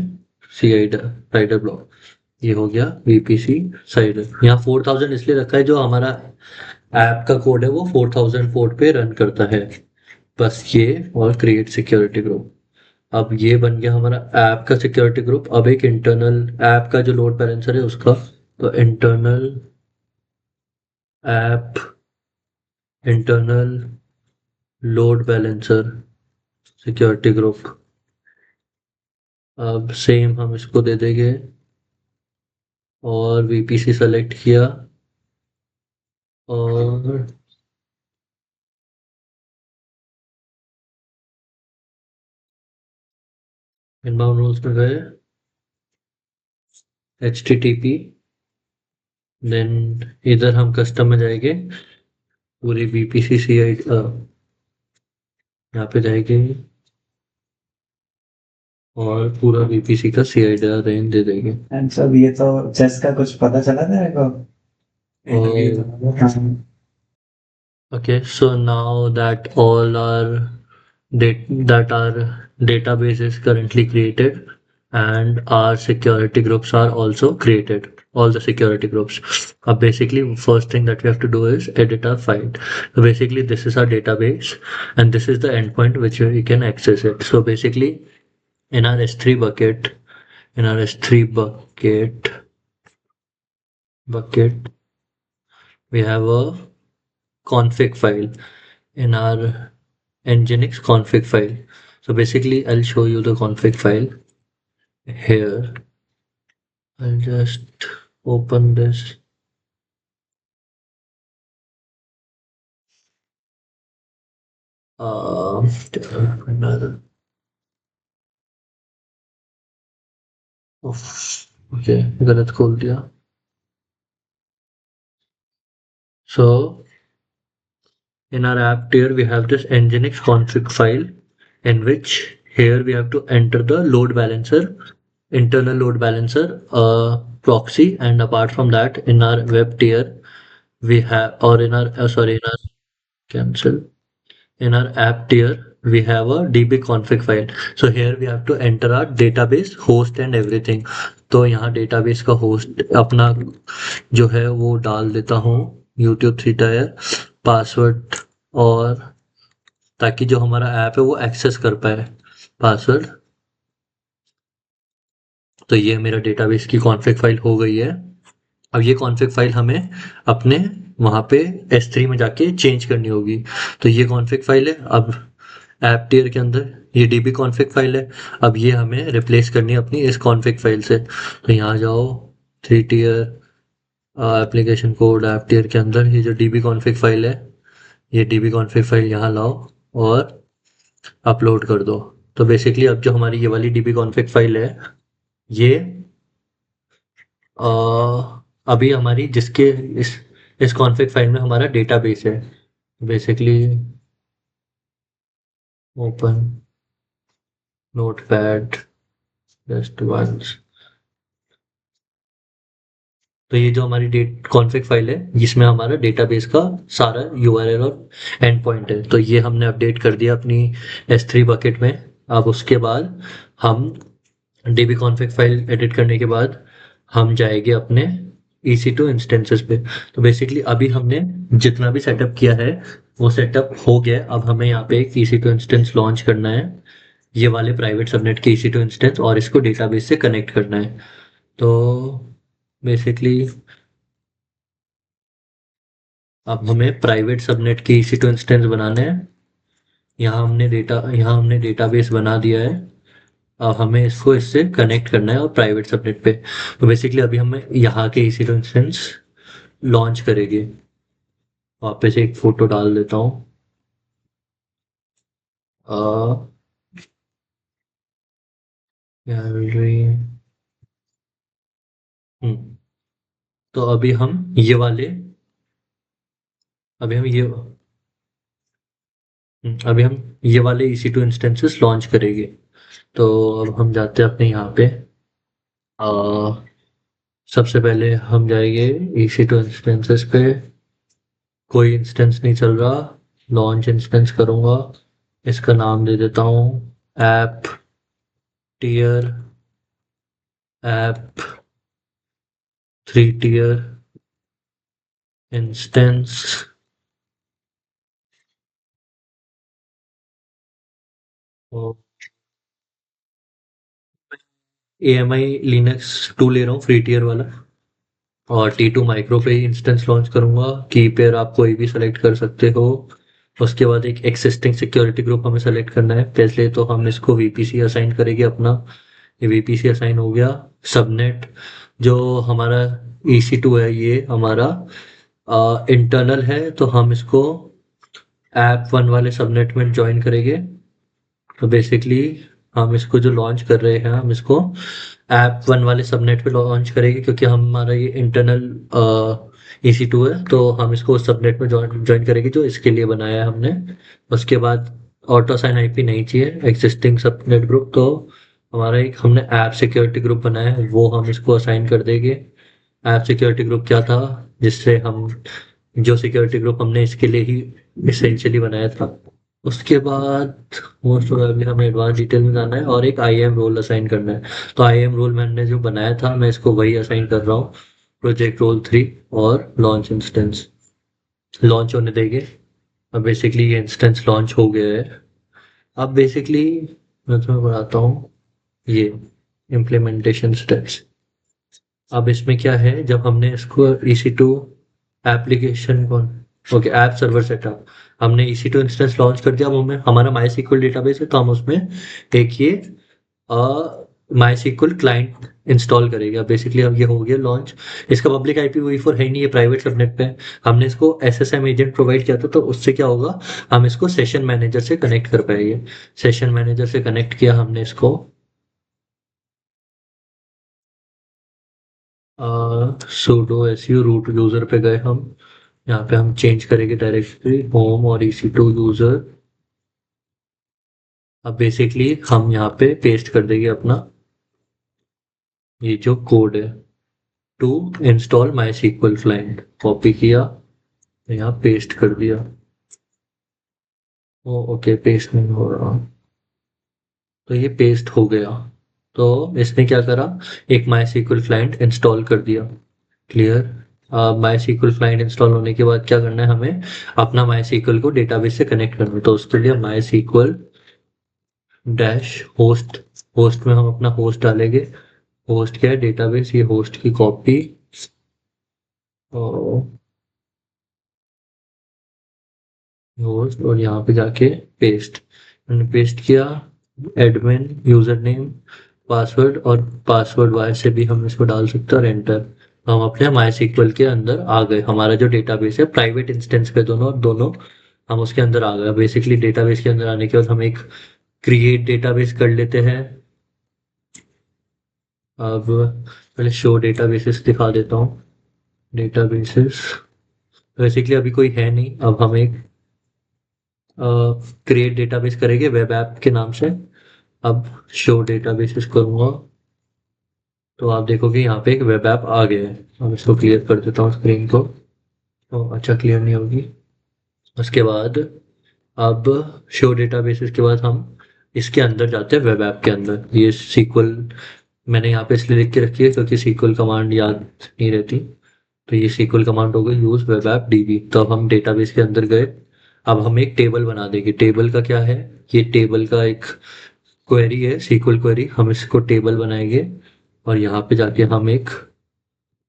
सीआईडी साइडर ब्लॉक, ये हो गया वीपीसी साइडर। यहाँ 4000 इसलिए रखा है, जो हमारा ऐप का कोड है वो 4000 पोर्ट पे रन करता है। बस ये, और क्रिएट सिक्योरिटी ग्रुप। अब ये बन गया हमारा ऐप का सिक्योरिटी ग्रुप। अब एक इंटरनल ऐप का जो लोड बैलेंसर है उसका, तो app internal load balancer security group. अब सेम हम इसको दे देंगे, और वीपीसी सेलेक्ट किया, और इनबाउंड रूल्स में गए, HTTP, देन इधर हम कस्टम में जाएंगे, पूरी वीपीसी सी आई यहाँ पे जाएंगे, और पूरा वीपीसी का सीआईडी रेंज दे देंगे। एंड सब ये तो चेस का कुछ पता चला तेरे को? इंटरव्यू तो हाँ। Okay, so now that all our that our database is currently created, and our security groups are also created, all the security groups. Basically, first thing that we have to do is edit our file. So basically, this is our database, and this is the endpoint which we can access it. So basically, in our S3 bucket, in our S3 bucket, we have a config file in our nginx config file. So basically I'll show you the config file here. I'll just open this. Another. Okay, गलत खोल दिया. So in our app tier we have this nginx config file, in which here we have to enter the load balancer, internal load balancer, proxy, and apart from that in our web tier we have, or in our sorry, in our cancel, in our app tier we have a db-config file. So here we have to enter our database host and everything. तो यहाँ database का host अपना जो है वो डाल देता हूँ, YouTube 3 tier पासवर्ड, और ताकि जो हमारा ऐप है वो एक्सेस कर पाए पासवर्ड। तो ये मेरा डेटाबेस की कॉन्फ़िग फाइल हो गई है। अब ये कॉन्फ़िग फाइल हमें अपने वहाँ पे S3 में जाके चेंज करनी होगी। तो ये कॉन्फ़िग फाइल है। अब ऐप टियर के अंदर ये डीबी कॉन्फ़िग फाइल है। अब ये हमें रिप्लेस करनी है अपनी इस कॉन्फ़िग फाइल से। तो यहाँ जाओ, 3 tier application code, app tier के अंदर ये जो डीबी कॉन्फ़िग फाइल है, ये डीबी कॉन्फ़िग फाइल यहाँ लाओ और अपलोड कर दो। तो बेसिकली अब जो हमारी ये वाली डीबी कॉन्फ़िग फाइल है, ये अभी हमारी जिसके इस कॉन्फ़िग फाइल में हमारा डेटाबेस है। Basically open notepad just once. तो ये जो हमारी डेट कॉन्फ़िग फाइल है, जिसमें हमारा डेटाबेस का सारा यूआरएल और एंड पॉइंट है, तो ये हमने अपडेट कर दिया अपनी S3 बकेट में। अब उसके बाद हम डीबी कॉन्फ़िग फाइल एडिट करने के बाद हम जाएंगे अपने EC2 इंस्टेंसेस पे। तो बेसिकली अभी हमने जितना भी सेटअप किया है वो सेटअप हो गया। अब हमें यहाँ पे एक EC2 इंस्टेंस लॉन्च करना है, ये वाले प्राइवेट सबनेट के EC2 इंस्टेंस, और इसको डेटाबेस से कनेक्ट करना है। तो बेसिकली अब हमें प्राइवेट सबनेट की EC2 इंस्टेंस बनाने हैं। यहाँ हमने डेटाबेस बना दिया है। अब हमें इसको इससे कनेक्ट करना है और प्राइवेट सबनेट पे। तो बेसिकली अभी हमें यहाँ के EC2 इंस्टेंस लॉन्च करेंगे। वापस एक फोटो डाल देता हूँ। गैलरी। तो अभी हम ये अभी हम ये वाले EC2 इंस्टेंसेस लॉन्च करेंगे। तो अब हम जाते हैं अपने यहाँ पे। सबसे पहले हम जाएंगे EC2 इंस्टेंसेस पे। कोई इंस्टेंस नहीं चल रहा। लॉन्च इंस्टेंस करूँगा। इसका नाम दे देता हूँ app tier app 3 tier instance. AMI Linux 2 ले रहा हूँ फ्री टियर वाला। और T2 माइक्रो पे ही इंस्टेंस लॉन्च करूँगा। की पेयर आप कोई भी सेलेक्ट कर सकते हो। उसके बाद एक एक्सिस्टिंग सिक्योरिटी ग्रुप हमें सेलेक्ट करना है। पहले तो हम इसको VPC असाइन करेंगे अपना। ये VPC असाइन हो गया। सबनेट जो हमारा EC2 है ये हमारा इंटरनल है, तो हम इसको ऐप 1 वाले सबनेट में ज्वाइन करेंगे। तो बेसिकली हम इसको जो लॉन्च कर रहे हैं हम इसको ऐप 1 वाले सबनेट पे लॉन्च करेंगे, क्योंकि हमारा ये इंटरनल EC2 है, तो हम इसको उस सबनेट में ज्वाइन करेंगे जो इसके लिए बनाया है हमने। उसके बाद ऑटो साइन IP नहीं चाहिए, एग्जिस्टिंग सबनेट ग्रुप। तो हमारा एक हमने ऐप सिक्योरिटी ग्रुप बनाया है, वो हम इसको असाइन कर देंगे। ऐप सिक्योरिटी ग्रुप क्या था, जिससे हम जो सिक्योरिटी ग्रुप हमने इसके लिए ही इसेंशियली बनाया था। उसके बाद मोस्ट प्रोबेबली हमें एडवांस डिटेल में जाना है और एक IAM रोल असाइन करना है। तो IAM रोल मैंने जो बनाया था मैं इसको वही असाइन कर रहा हूँ, प्रोजेक्ट रोल 3। और लॉन्च इंस्टेंस लॉन्च होने देंगे। अब बेसिकली ये इंस्टेंस लॉन्च हो गया है। अब बेसिकली मैं तुम्हें बताता हूँ ये इम्प्लीमेंटेशन स्टेप्स। अब इसमें क्या है, जब हमने इसको EC2 एप्लीकेशन कौन ओके ऐप सर्वर सेटअप, हमने EC2 इंस्टेंस लॉन्च कर दिया। अब हमें हमारा MySQL डेटाबेस है, तो हम उसमें एक ये MySQL क्लाइंट इंस्टॉल करेंगे। अब बेसिकली अब ये हो गया लॉन्च। इसका पब्लिक IPv4 है नहीं, ये प्राइवेट सबनेट पे है। हमने इसको SSM एजेंट प्रोवाइड किया था, तो उससे क्या होगा, हम इसको सेशन मैनेजर से कनेक्ट कर पाएंगे। सेशन मैनेजर से कनेक्ट किया हमने इसको। sudo su रूट यूजर पे गए हम। यहाँ पे हम चेंज करेंगे डायरेक्टरी होम और EC2 यूजर। अब बेसिकली हम यहाँ पे पेस्ट कर देंगे अपना ये जो कोड है, to install MySQL client. Copy किया, यहाँ पेस्ट कर दिया। ओ ओके, पेस्ट नहीं हो रहा। तो ये पेस्ट हो गया। तो इसने क्या करा, एक MySQL क्लाइंट इंस्टॉल कर दिया। क्लियर। MySQL क्लाइंट इंस्टॉल होने के बाद क्या करना है, हमें अपना MySQL को डेटाबेस से कनेक्ट करना है। तो उसके लिए MySQL डैश होस्ट, होस्ट में हम अपना होस्ट डालेंगे। होस्ट क्या है, डेटाबेस। ये होस्ट की कॉपी और होस्ट, और यहाँ पे जाके पेस्ट। मैंने पेस्ट किया। एडमिन यूजर नेम पासवर्ड, और पासवर्ड वायर से भी हम इसको डाल सकते हैं, और एंटर। तो हम अपने MySQL के अंदर आ गए। हमारा जो डेटाबेस है प्राइवेट इंस्टेंस पे दोनों और दोनों हम उसके अंदर आ गए। बेसिकली डेटाबेस के अंदर आने के बाद हम एक क्रिएट डेटाबेस कर लेते हैं। अब पहले शो डेटाबेसेस दिखा देता हूँ। डेटाबेसेस बेसिकली अभी कोई है नहीं। अब हम एक क्रिएट डेटाबेस करेंगे वेब ऐप के नाम से। अब शो डेटाबेसेस करूँगा, तो आप देखोगे यहाँ पे एक वेब ऐप आ गया है। अब इसको क्लियर कर देता हूँ स्क्रीन को। तो अच्छा, क्लियर नहीं होगी। उसके बाद अब शो डेटाबेसेस के बाद हम इसके अंदर जाते हैं, वेब ऐप के अंदर। ये सीक्वल मैंने यहाँ पे इसलिए लिख के रखी है क्योंकि सीक्वल कमांड याद नहीं रहती। तो ये सीक्वल कमांड हो गई यूज वेब ऐप DB। तो अब हम डेटाबेस के अंदर गए। अब हम एक टेबल बना देंगे। टेबल का क्या है, ये टेबल का एक क्वेरी है, सीक्वल क्वेरी। हम इसको टेबल बनाएंगे और यहाँ पे जाके हम एक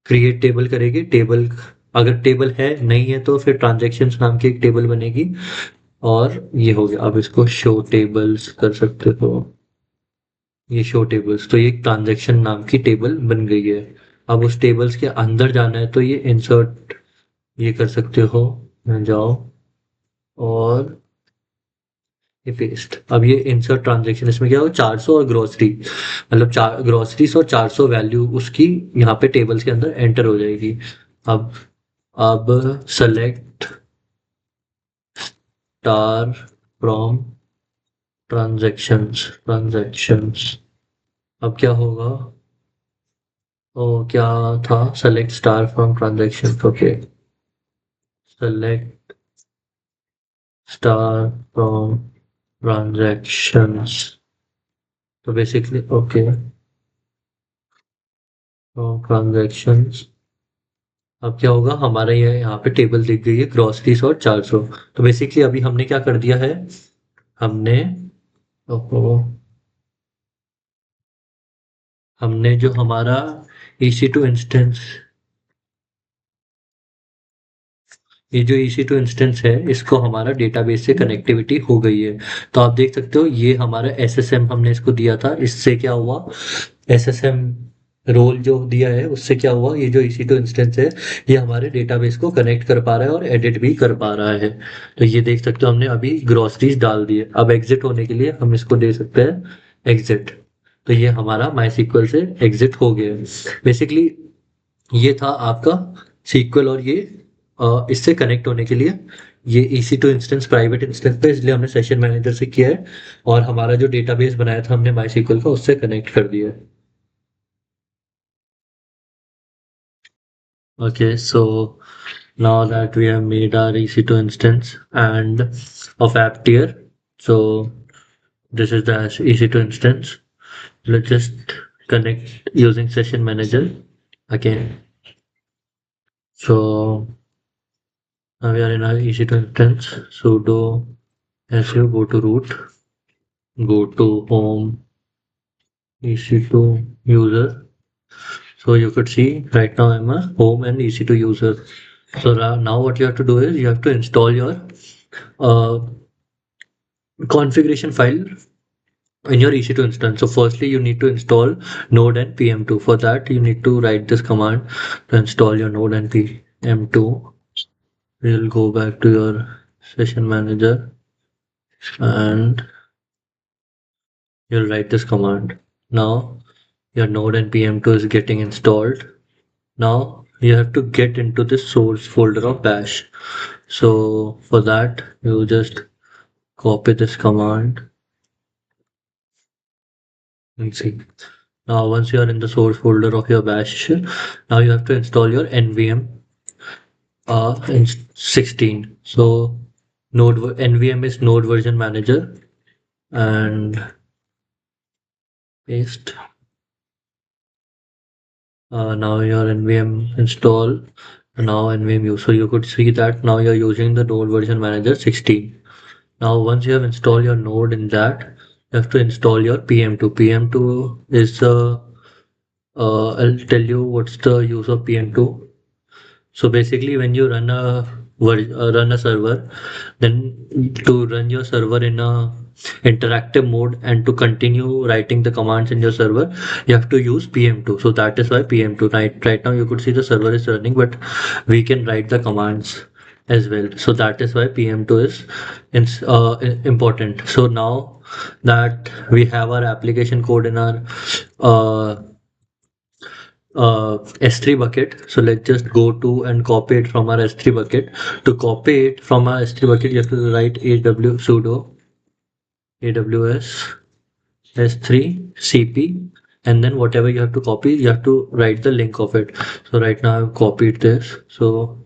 क्रिएट टेबल करेंगे। टेबल अगर टेबल है नहीं है तो फिर ट्रांजैक्शंस नाम की एक टेबल बनेगी और ये हो गया। अब इसको शो टेबल्स कर सकते हो, ये शो टेबल्स, तो ये ट्रांजैक्शन नाम की टेबल बन गई है। अब उस टेबल्स के अंदर जाना है तो ये इंसर्ट ये कर सकते हो, यहाँ जाओ और ये पेस्ट। अब ये इंसर्ट ट्रांजैक्शन, इसमें क्या होगा, 400 और ग्रोसरी, मतलब चार ग्रोसरीज और 400 वैल्यू उसकी यहाँ पे टेबल्स के अंदर एंटर हो जाएगी। अब अब सेलेक्ट स्टार फ्रॉम ट्रांजैक्शंस, अब क्या होगा, ओ क्या था, select star from transaction, okay, select star from transactions, तो बेसिकली ओके, फ्रॉम ट्रांजैक्शंस। अब क्या होगा, हमारे ये यहाँ पे टेबल दिख गई है ग्रोसरीज और 400। तो बेसिकली अभी हमने क्या कर दिया है, हमने ओहो, हमने जो हमारा EC2 इंस्टेंस, ये जो EC2 इंस्टेंस है इसको हमारा डेटाबेस से कनेक्टिविटी हो गई है। तो आप देख सकते हो ये हमारा SSM हमने इसको दिया था, इससे क्या हुआ, SSM रोल जो दिया है उससे क्या हुआ, ये जो EC2 इंस्टेंस है ये हमारे डेटाबेस को कनेक्ट कर पा रहा है और एडिट भी कर पा रहा है। तो ये देख सकते हो हमने अभी ग्रोसरीज डाल दी है। अब एग्जिट होने के लिए हम इसको दे सकते हैं एग्जिट, तो ये हमारा माई सीक्वल से एग्जिट हो गया है। बेसिकली ये था आपका सीक्वल, और ये इससे कनेक्ट होने के लिए ये EC2 इंस्टेंस प्राइवेट इंस्टेंस पे, इसलिए हमने सेशन मैनेजर से किया है और हमारा जो डेटाबेस बनाया था हमने माई सीक्वल का उससे कनेक्ट कर दिया है। Okay, so now that we have made our EC2 instance and of app tier, so this is the EC2 instance. Let's just connect using session manager again. So now we are in our EC2 instance. Sudo su, go to root, go to home, EC2 user. So you could see right now I'm a home and EC2 user. So now what you have to do is you have to install your uh, configuration file in your EC2 instance. So firstly you need to install node and PM2. For that you need to write this command to install your node and PM2. We'll go back to your session manager and you'll write this command. Now your node and PM2 is getting installed. Now you have to get into the source folder of bash. So for that you just copy this command and see. Now once you are in the source folder of your bash, now you have to install your nvm in 16. So nvm is node version manager, and paste. Now your nvm install, now nvm use. So you could see that now you're using the node version manager 16. Now once you have installed your node in that, you have to install your PM2. PM2 is I'll tell you what's the use of PM2. So basically, when you run a server, then to run your server in a interactive mode and to continue writing the commands in your server, you have to use PM2. So that is why PM2. Right now, you could see the server is running, but we can write the commands as well. So that is why PM2 is important. So now that we have our application code in our uh, S3 bucket. So let's just go to and copy it from our S3 bucket. To copy it from our S3 bucket, you have to write sudo AWS S3 CP, and then whatever you have to copy, you have to write the link of it. So right now I've copied this. So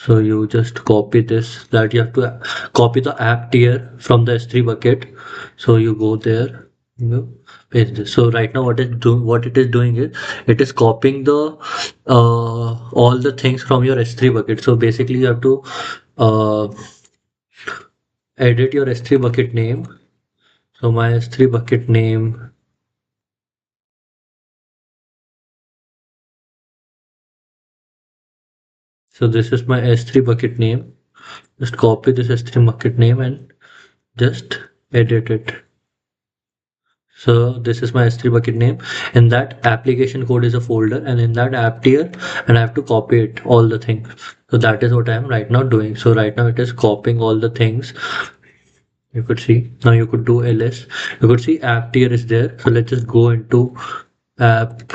you just copy this, that you have to copy the app tier from the S3 bucket. So you go there, you paste this. So right now what it is doing is it is copying the all the things from your S3 bucket. So basically you have to uh, edit your S3 bucket name. So my S3 bucket name So this is my S3 bucket name. Just copy this S3 bucket name and just edit it. So this is my S3 bucket name, and that application code is a folder, and in that app tier, and I have to copy it, all the things. So that is what I am right now doing. So right now it is copying all the things. You could see, now you could do ls. You could see app tier is there. So let's just go into app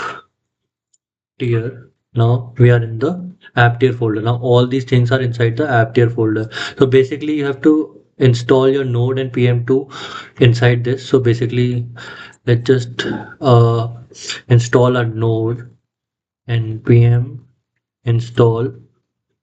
tier. Now we are in the app tier folder. Now all these things are inside the app tier folder. So basically you have to install your node and pm2 inside this. So basically let's just install a node and pm install.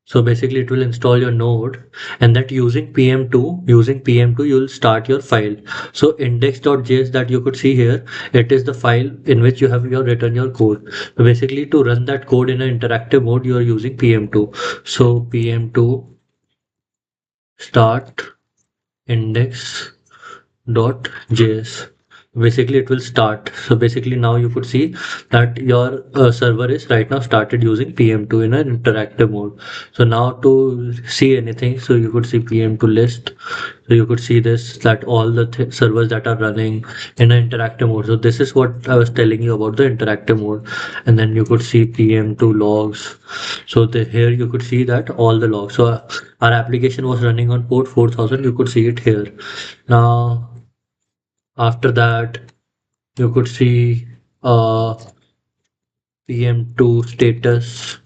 So basically it will install your node, and that using pm2 you'll start your file. So index.js that you could see here, it is the file in which you have written your code. So basically to run that code in an interactive mode you are using pm2. So pm2 start index.js. Basically it will start. So basically now you could see that your server is right now started using pm2 in an interactive mode. So now to see anything, so you could see pm2 list. So you could see this, that all the servers that are running in an interactive mode. So this is what I was telling you about the interactive mode. And then you could see pm2 logs. So here you could see that all the logs. So our application was running on port 4000. You could see it here. Now after that you could see pm2 status.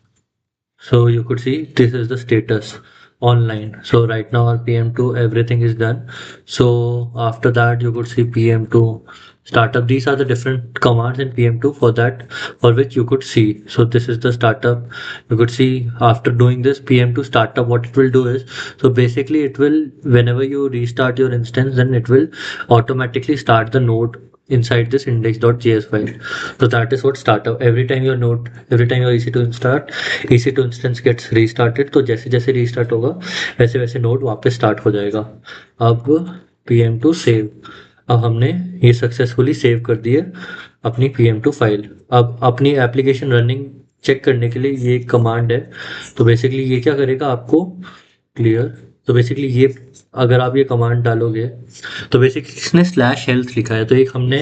So you could see this is the status online. So right now our pm2 everything is done. So after that you could see pm2 startup. These are the different commands in pm2 for that, for which you could see. So this is the startup. You could see after doing this pm2 startup, what it will do is, so basically it will, whenever you restart your instance, then it will automatically start the node inside this index.js file. So that is what startup. Every time your EC2 instance gets restarted, तो जैसे जैसे restart होगा वैसे वैसे node वापस start हो जाएगा. अब pm2 save. अब हमने ये सक्सेसफुली सेव कर दी है अपनी pm2 फाइल. अब अपनी एप्लीकेशन रनिंग चेक करने के लिए ये एक कमांड है. तो बेसिकली ये क्या करेगा आपको क्लियर. तो बेसिकली ये अगर आप ये कमांड डालोगे, तो बेसिकली इसने स्लैश हेल्थ लिखा है. तो एक हमने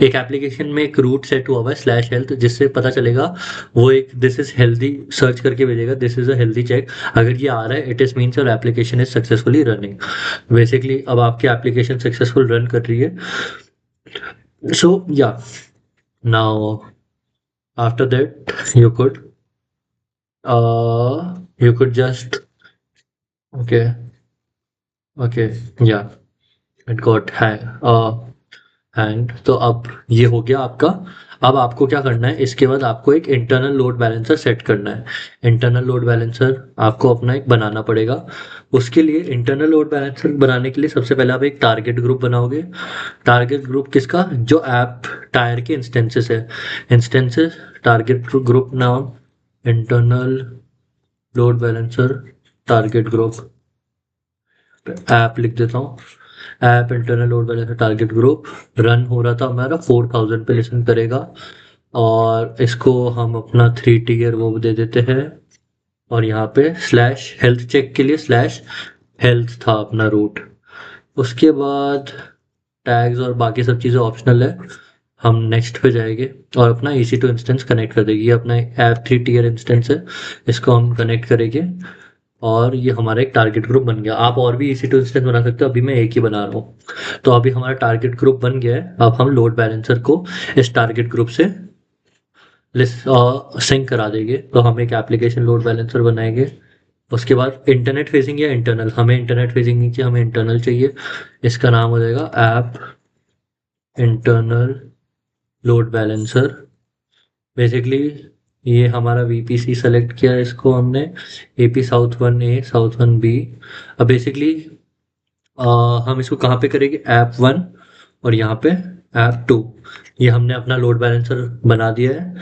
एक एप्लीकेशन में एक रूट सेट हुआ हुआ है स्लैश हेल्थ, जिससे पता चलेगा वो एक दिस इज हेल्दी सर्च करके भेजेगा, this is a healthy check. अगर ये आ रहा है it is means your application is successfully running. Basically अब आपकी एप्लीकेशन सक्सेसफुल रन कर रही है. सो या now after that you could just okay yeah it got hanged. तो अब ये हो गया आपका. अब आपको क्या करना है, इसके बाद आपको एक इंटरनल लोड बैलेंसर सेट करना है. इंटरनल लोड बैलेंसर आपको अपना एक बनाना पड़ेगा. उसके लिए इंटरनल लोड बैलेंसर बनाने के लिए सबसे पहले आप एक टारगेट ग्रुप बनाओगे. टारगेट ग्रुप किसका, जो ऐप टायर के इंस्टेंसेस है. इंस्टेंसेस टारगेट ग्रुप नाम internal load balancer target group. App लिख देता हूँ. App internal load balancer target group run हो रहा था हमारा 4000 पे लिसन करेगा. और इसको हम अपना 3 टियर वो दे देते हैं. और यहाँ पे स्लैश हेल्थ चेक के लिए स्लैश हेल्थ था अपना रूट. उसके बाद टैग्स और बाकी सब चीज़ें ऑप्शनल है. हम नेक्स्ट पे जाएंगे और अपना EC2 इंस्टेंस कनेक्ट कर देंगे. ये अपना ऐप 3 टियर इंस्टेंस है, इसको हम कनेक्ट करेंगे और ये हमारा एक टारगेट ग्रुप बन गया. आप और भी EC2 इंस्टेंस बना सकते हो, अभी मैं एक ही बना रहा हूँ. तो अभी हमारा टारगेट ग्रुप बन गया है. अब हम लोड बैलेंसर को इस टारगेट ग्रुप से सिंक करा देंगे. तो हम एक एप्लीकेशन लोड बैलेंसर बनाएंगे. उसके बाद इंटरनेट फेसिंग या इंटरनल, हमें इंटरनेट फेसिंग नहीं चाहिए, हमें इंटरनल चाहिए. इसका नाम हो जाएगा app internal load balancer. Basically ये हमारा VPC सेलेक्ट किया, इसको हमने AP south 1A south 1B. अब बेसिकली हम इसको कहाँ पे करेंगे, ऐप 1 और यहाँ पे ऐप 2. ये हमने अपना लोड बैलेंसर बना दिया है.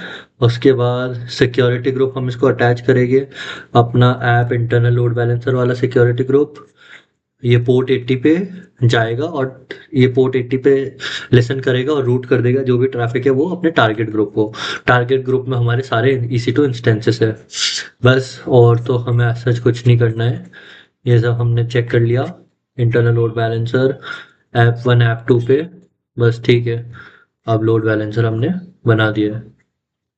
उसके बाद सिक्योरिटी ग्रुप हम इसको अटैच करेंगे, अपना ऐप इंटरनल लोड बैलेंसर वाला सिक्योरिटी ग्रुप. ये पोर्ट 80 पे जाएगा और ये पोर्ट 80 पे लिसन करेगा और रूट कर देगा जो भी ट्रैफिक है वो अपने टारगेट ग्रुप को। टारगेट ग्रुप में हमारे सारे EC2 इंस्टेंसेस है बस, और तो हमें ऐसा कुछ नहीं करना है। ये सब हमने चेक कर लिया, internal load balancer app 1 app 2 पे, बस ठीक है। अब लोड बैलेंसर हमने बना दिया है।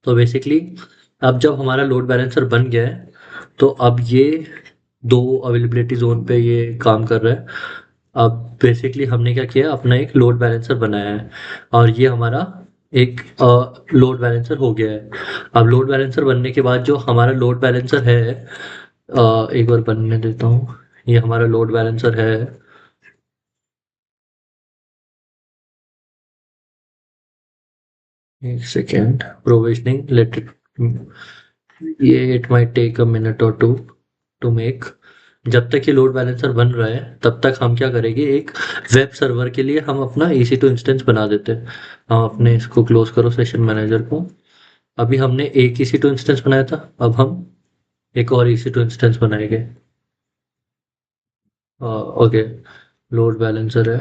तो बेसिकली अब जब हमारा लोड बैलेंसर बन गया है तो अब ये 2 अवेलेबिलिटी ज़ोन पे ये काम कर रहा है। अब बेसिकली हमने क्या किया, अपना एक लोड बैलेंसर बनाया है और ये हमारा एक लोड बैलेंसर हो गया है। अब लोड बैलेंसर बनने के बाद जो हमारा लोड बैलेंसर है, एक बार बनने देता हूँ। ये हमारा लोड बैलेंसर है। एक सेकेंड, प्रोविजनिंग लेट इट, ये it might take a minute और टू टू मेक। जब तक ये लोड बैलेंसर बन रहा है तब तक हम क्या करेंगे, एक वेब सर्वर के लिए हम अपना EC2 इंस्टेंस बना देते हैं। हम अपने इसको क्लोज करो सेशन मैनेजर को। अभी हमने एक EC2 इंस्टेंस बनाया था, अब हम एक और EC2 इंस्टेंस बनाएंगे। ओके, लोड बैलेंसर है,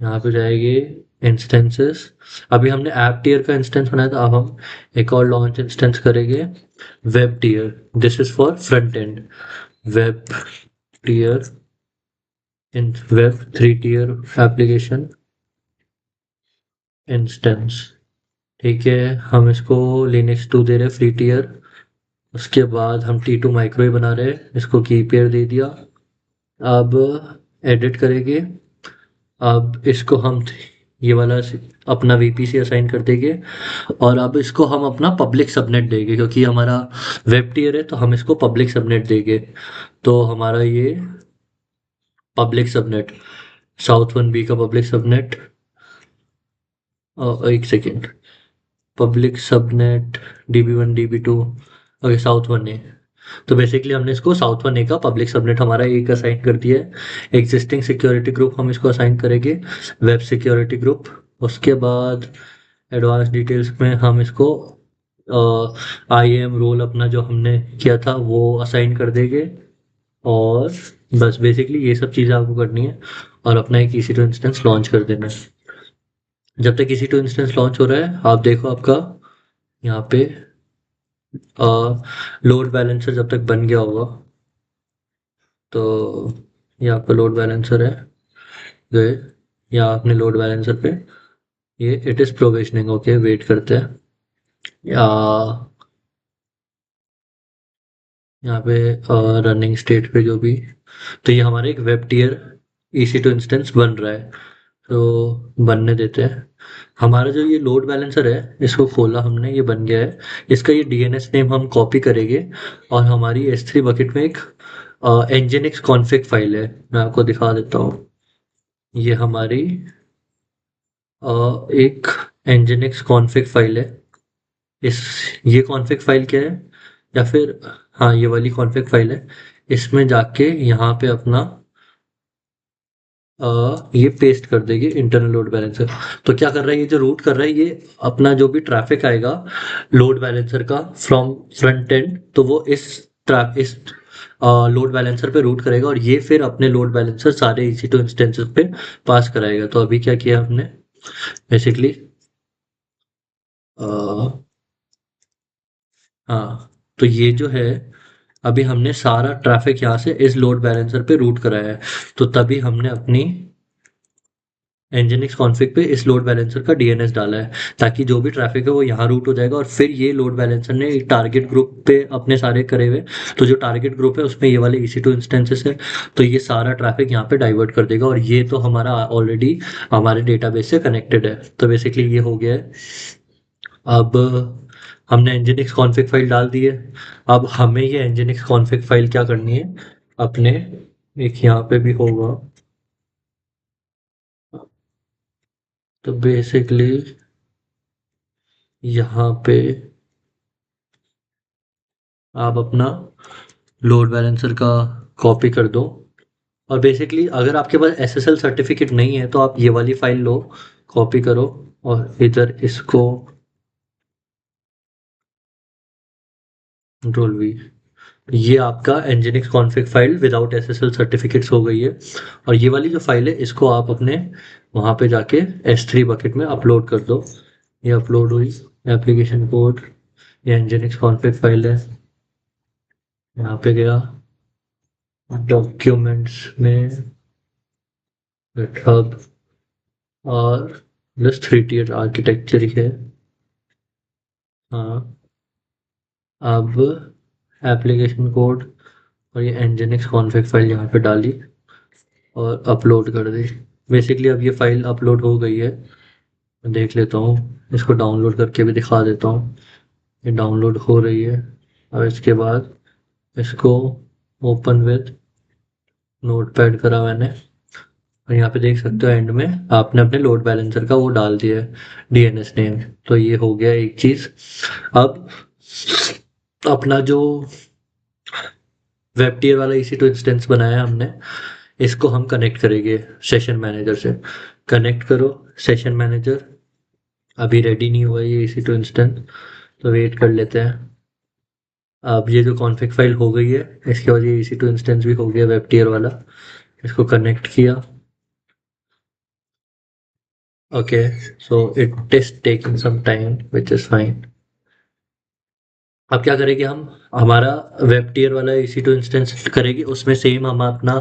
यहाँ पे जाएगी इंस्टेंसेस। अभी हमने ऐप टियर का इंस्टेंस बनाया था, अब हम एक और लॉन्च इंस्टेंस करेंगे web tier. This is for front end web tier in web 3 tier application instance. ठीक है, हम इसको लिनक्स 2 दे रहे हैं फ्री टियर। उसके बाद हम T2 माइक्रो ही बना रहे हैं, इसको की पेयर दे दिया। अब एडिट करेंगे। अब इसको हम ये वाला अपना VPC असाइन कर देंगे और अब इसको हम अपना पब्लिक सबनेट देंगे, क्योंकि हमारा वेब टियर है तो हम इसको पब्लिक सबनेट देंगे। तो हमारा ये पब्लिक सबनेट साउथ 1B का पब्लिक सबनेट, एक second, public subnet DB1 DB2, okay south 1A। तो बेसिकली हमने इसको साउथ 1A का पब्लिक सबनेट हमारा एक असाइन कर दिया है। एग्जिस्टिंग सिक्योरिटी ग्रुप हम इसको असाइन करेंगे वेब सिक्योरिटी ग्रुप। उसके बाद एडवांस डिटेल्स में हम इसको IAM रोल अपना जो हमने किया था वो असाइन कर देंगे। और बस बेसिकली ये सब चीज़ें आपको करनी है और अपना एक EC2 इंस्टेंस लॉन्च कर देना है। जब तक EC2 इंस्टेंस लॉन्च हो रहा है आप देखो आपका यहाँ पे लोड बैलेंसर जब तक बन गया होगा। तो ये आपका लोड बैलेंसर है, गए या आपने लोड बैलेंसर पे ये it is provisioning. Okay, wait करते हैं। या यहाँ पे रनिंग स्टेट पे जो भी, तो ये हमारे एक वेब टियर EC2 इंस्टेंस बन रहा है, तो बनने देते हैं। हमारा जो ये लोड बैलेंसर है इसको खोला हमने, ये बन गया है। इसका ये DNS नेम हम कॉपी करेंगे और हमारी S3 बकेट में एक nginx कॉन्फ़िग फाइल है, मैं आपको दिखा देता हूँ। ये हमारी एक nginx कॉन्फ़िग फाइल है। इस ये कॉन्फ़िग फाइल क्या है, या फिर हाँ ये वाली कॉन्फ़िग फाइल है। इसमें जाके यहाँ पे अपना ये पेस्ट कर देगी इंटरनल लोड बैलेंसर। तो क्या कर रहा है, ये जो रूट कर रहा है ये अपना जो भी ट्रैफिक आएगा लोड बैलेंसर का फ्रॉम फ्रंट एंड, तो वो इस लोड बैलेंसर पे रूट करेगा और ये फिर अपने लोड बैलेंसर सारे EC2 इंस्टेंसेस पे पास कराएगा। तो अभी क्या किया हमने बेसिकली, हाँ, तो ये जो है अभी हमने सारा ट्रैफिक यहाँ से इस लोड बैलेंसर पे रूट कराया है। तो तभी हमने अपनी nginx कॉन्फ़िग पे इस लोड बैलेंसर का DNS डाला है, ताकि जो भी ट्रैफिक है वो यहाँ रूट हो जाएगा और फिर ये लोड बैलेंसर ने एक टारगेट ग्रुप पे अपने सारे करे हुए। तो जो टारगेट ग्रुप है उसमें ये वाले EC2 इंस्टेंसेस है, तो ये सारा ट्रैफिक यहाँ पे डाइवर्ट कर देगा और ये तो हमारा ऑलरेडी हमारे डेटाबेस से कनेक्टेड है। तो बेसिकली ये हो गया है। अब हमने nginx कॉन्फ़िग फाइल डाल दी है। अब हमें ये nginx कॉन्फ़िग फाइल क्या करनी है अपने, एक यहाँ पे भी होगा। तो बेसिकली यहाँ पे आप अपना लोड बैलेंसर का कॉपी कर दो और बेसिकली अगर आपके पास SSL सर्टिफिकेट नहीं है तो आप ये वाली फाइल लो, कॉपी करो और इधर इसको कंट्रोल V, ये आपका nginx config file without SSL certificates हो गई है। और ये वाली जो फाइल है इसको आप अपने वहाँ पे जाके S3 बकेट में अपलोड कर दो। ये अपलोड हुई एप्लीकेशन कोड, ये nginx config फाइल है। यहाँ पे गया डॉक्यूमेंट्स में गिटहब और जस्ट 3 tier आर्किटेक्चर ही है। हाँ, अब एप्लीकेशन कोड और ये nginx config फाइल यहाँ पे डाली और अपलोड कर दी। बेसिकली अब ये फाइल अपलोड हो गई है। मैं देख लेता हूँ, इसको डाउनलोड करके भी दिखा देता हूँ। ये डाउनलोड हो रही है। और इसके बाद इसको ओपन विद नोटपैड करा मैंने। और यहाँ पे देख सकते हो एंड में आपने अपने लोड बैलेंसर का वो डाल दिया है, DNS नेम। तो ये हो गया एक चीज़। अब अपना जो वेब टियर वाला EC2 इंस्टेंस बनाया है हमने, इसको हम कनेक्ट करेंगे सेशन मैनेजर से। कनेक्ट करो सेशन मैनेजर। अभी रेडी नहीं हुआ ये EC2 इंस्टेंस, तो वेट कर लेते हैं। अब ये जो कॉन्फ़िग फाइल हो गई है, इसके बाद ये EC2 इंस्टेंस भी हो गया वेब टियर वाला। इसको कनेक्ट किया। Okay, so it is taking some time which is fine. अब क्या करेंगे हम, हमारा वेब टियर वाला EC2 इंस्टेंस करेंगे, उसमें सेम हम अपना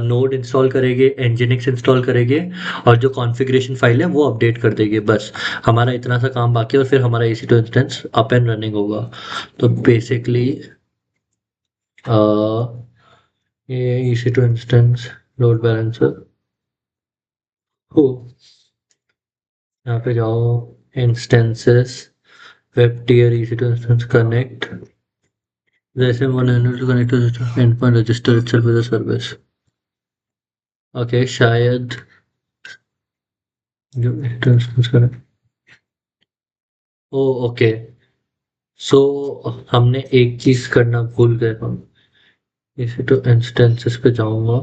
नोड इंस्टॉल करेंगे, nginx इंस्टॉल करेंगे और जो कॉन्फ़िगरेशन फाइल है वो अपडेट कर देंगे। बस हमारा इतना सा काम बाकी है और फिर हमारा EC2 instance up and running होगा। तो बेसिकली ये EC2 इंस्टेंस लोड बैलेंसर हो, यहाँ पे जाओ instances web tier EC2 instance connect. जैसे one two connect end point register itself with the service. Okay, शायद जो instance connect, oh okay. So हमने एक चीज करना भूल गए हम। EC2 इंस्टेंसेस पे जाऊंगा,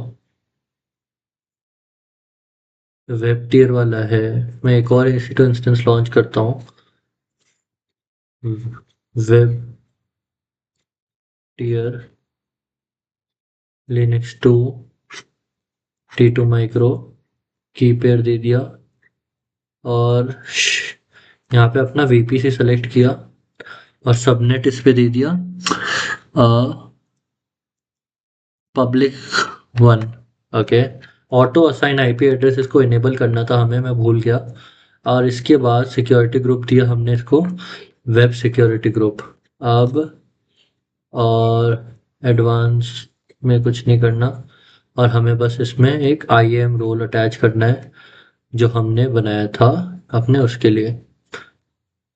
वेब टियर वाला है। मैं एक और EC2 इंस्टेंस लॉन्च करता हूँ, web tier Linux 2 T2 micro key pair दे दिया और यहाँ पे अपना VPC सेलेक्ट किया और सबनेट इस पे दे दिया public 1। Okay, auto assign IP address इसको इनेबल करना था हमें, मैं भूल गया। और इसके बाद सिक्योरिटी ग्रुप दिया हमने इसको वेब सिक्योरिटी ग्रुप। अब और एडवांस में कुछ नहीं करना और हमें बस इसमें एक IAM रोल अटैच करना है जो हमने बनाया था अपने उसके लिए।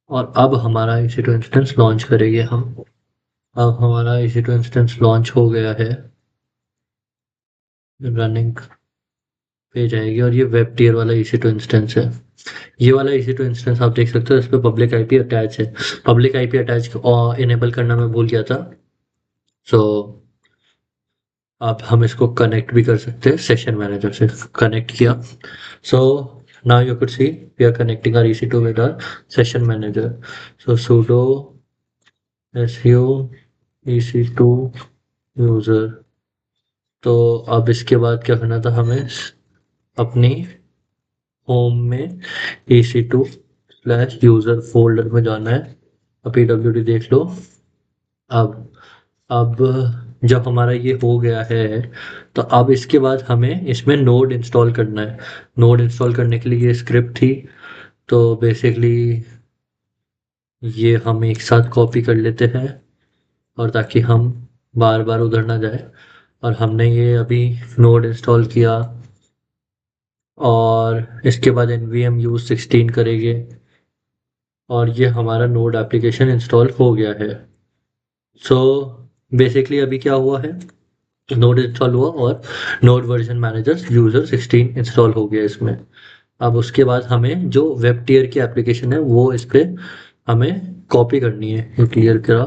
और अब हमारा EC2 इंस्टेंस लॉन्च करेंगे हम। अब हमारा EC2 इंस्टेंस लॉन्च हो गया है, रनिंग पे जाएगी और ये वेब टियर वाला EC2 इंस्टेंस है। ये वाला EC2 इंस्टेंस आप देख सकते हो, इस पे पब्लिक IP अटैच है। पब्लिक IP अटैच इनेबल करना मैं भूल गया था। सो अब हम इसको कनेक्ट भी कर सकते हैं सेशन मैनेजर से। कनेक्ट किया। So now you could see we are connecting our EC2 with our session manager. So sudo su EC2 user. तो अब इसके बाद क्या करना था हमें, अपनी होम में EC2/यूजर फोल्डर में जाना है। अब PWD देख लो। अब अब जब हमारा ये हो गया है तो अब इसके बाद हमें इसमें नोड इंस्टॉल करना है। नोड इंस्टॉल करने के लिए ये स्क्रिप्ट थी, तो बेसिकली ये हम एक साथ कॉपी कर लेते हैं और ताकि हम बार बार उधर ना जाए। और हमने ये अभी नोड इंस्टॉल किया और इसके बाद nvm use 16 करेंगे और ये हमारा नोड एप्लीकेशन इंस्टॉल हो गया है। सो बेसिकली अभी क्या हुआ है, नोड इंस्टॉल हुआ और node version manager user 16 install हो गया इसमें। अब उसके बाद हमें जो वेब टियर की एप्लीकेशन है वो इस पे हमें कॉपी करनी है। ये क्लियर करा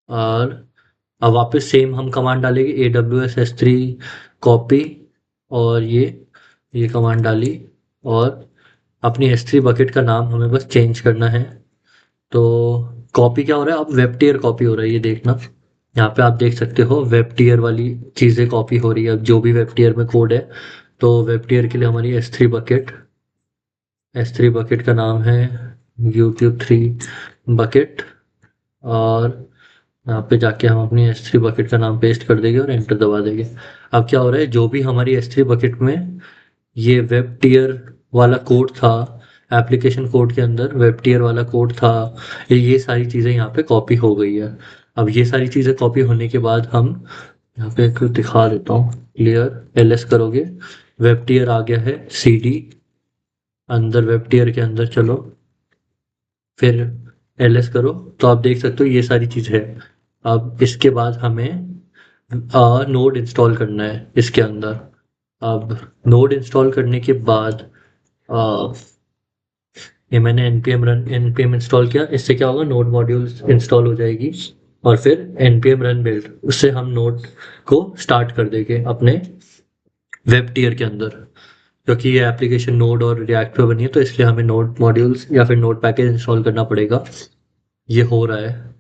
और अब वापस सेम हम कमांड डालेंगे AWS S3 कॉपी और ये कमांड डाली और अपनी S3 बकेट का नाम हमें बस चेंज करना है। तो कॉपी क्या हो रहा है, अब वेब टियर कॉपी हो रहा है, ये देखना। यहाँ पे आप देख सकते हो वेब टियर वाली चीज़ें कॉपी हो रही है, अब जो भी वेब टियर में कोड है। तो वेब टियर के लिए हमारी एस3 बकेट का नाम है YouTube 3 बकेट। और यहाँ पे जाके हम अपनी S3 बकेट का नाम पेस्ट कर देंगे और एंटर दबा देंगे। अब क्या हो रहा है, जो भी हमारी S3 बकेट में ये वेब टियर वाला कोड था, एप्लीकेशन कोड के अंदर वेब टियर वाला कोड था, ये सारी चीज़ें यहाँ पे कॉपी हो गई है। अब ये सारी चीज़ें कॉपी होने के बाद हम यहाँ पे एक दिखा देता हूँ, क्लियर ls करोगे, वेब टियर आ गया है, cd अंदर वेब टियर के अंदर चलो, फिर ls करो, तो आप देख सकते हो ये सारी चीज़ है। अब इसके बाद हमें नोड इंस्टॉल करना है इसके अंदर। अब नोड इंस्टॉल करने के बाद आ, ये मैंने npm इंस्टॉल किया, इससे क्या होगा, नोड मॉड्यूल्स इंस्टॉल हो जाएगी और फिर npm रन बिल्ड, उससे हम नोड को स्टार्ट कर देंगे अपने वेब टियर के अंदर। क्योंकि ये एप्लीकेशन नोड और रिएक्ट पे बनी है, तो इसलिए हमें नोड मॉड्यूल्स या फिर नोड पैकेज इंस्टॉल करना पड़ेगा। ये हो रहा है।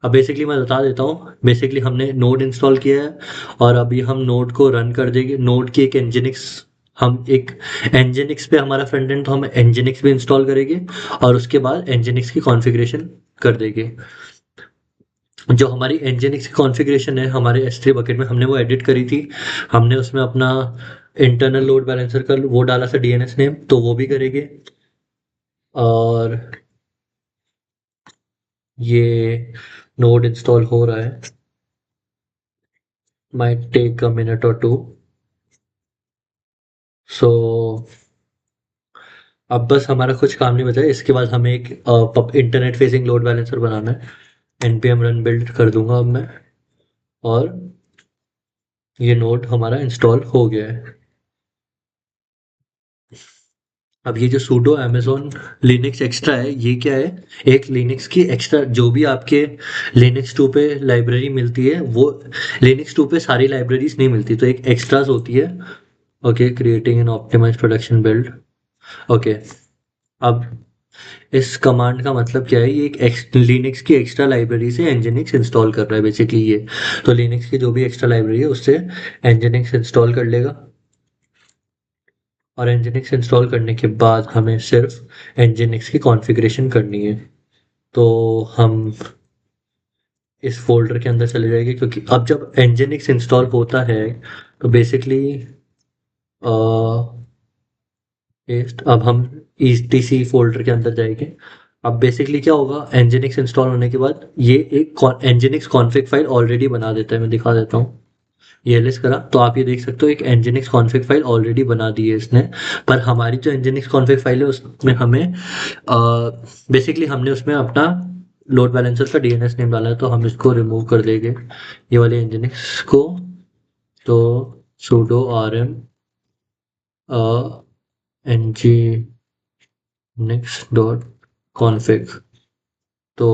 अब बेसिकली मैं बता देता हूँ, बेसिकली हमने नोड इंस्टॉल किया है और अभी हम नोड को रन कर देंगे। नोड की एक एनजिनिक्स, हम एक एनजिनिक्स पे हमारा फ्रंट एंड, तो हम एनजिनिक्स भी इंस्टॉल करेंगे और उसके बाद एनजिनिक्स की कॉन्फ़िगरेशन कर देंगे। जो हमारी एनजिनिक्स की कॉन्फ़िगरेशन है हमारे S3 बकेट में, हमने वो एडिट करी थी। हमने उसमें अपना इंटरनल लोड बैलेंसर का वो डाला था DNS नेम, तो वो भी करेंगे। और ये नोड इंस्टॉल हो रहा है, might take a minute or two. सो अब बस हमारा कुछ काम नहीं बचा है, इसके बाद हमें एक इंटरनेट फेसिंग लोड बैलेंसर बनाना है। npm रन बिल्ड कर दूंगा अब मैं, और ये नोड हमारा इंस्टॉल हो गया है। अब ये जो सूडो अमेज़न लिनक्स एक्स्ट्रा है, ये क्या है, एक लिनक्स की एक्स्ट्रा, जो भी आपके लिनक्स 2 पे लाइब्रेरी मिलती है, वो लिनक्स 2 पे सारी लाइब्रेरीज नहीं मिलती, तो एक एक्स्ट्रास होती है। Okay, creating an optimized production build. Okay, अब इस कमांड का मतलब क्या है, ये एक लिनक्स की एक्स्ट्रा लाइब्रेरी से एनजिनिक्स इंस्टॉल कर रहा है बेसिकली ये। तो लिनक्स की जो भी एक्स्ट्रा लाइब्रेरी है उससे एनजिनिक्स इंस्टॉल कर लेगा, और एनजिनिक्स इंस्टॉल करने के बाद हमें सिर्फ एनजिनिक्स की कॉन्फ़िगरेशन करनी है। तो हम इस फ़ोल्डर के अंदर चले जाएंगे, क्योंकि अब जब एनजिनिक्स इंस्टॉल होता है तो बेसिकली पेस्ट, अब हम ETC फ़ोल्डर के अंदर जाएंगे। अब बेसिकली क्या होगा, एनजिनिक्स इंस्टॉल होने के बाद ये एक एनजिनिक्स कॉन्फ़िग फाइल ऑलरेडी बना देता है। मैं दिखा देता हूँ, ये एलिस करा तो आप ये देख सकते हो एक एनजिनिक्स कॉन्फ़िग फाइल ऑलरेडी बना दी है इसने। पर हमारी जो एनजिनिक्स कॉन्फ़िग फाइल है उसमें हमें बेसिकली हमने उसमें अपना लोड बैलेंसर का DNS नेम डाला है, तो हम इसको रिमूव कर देंगे ये वाले एनजिनिक्स को। तो sudo rm nginx.config, तो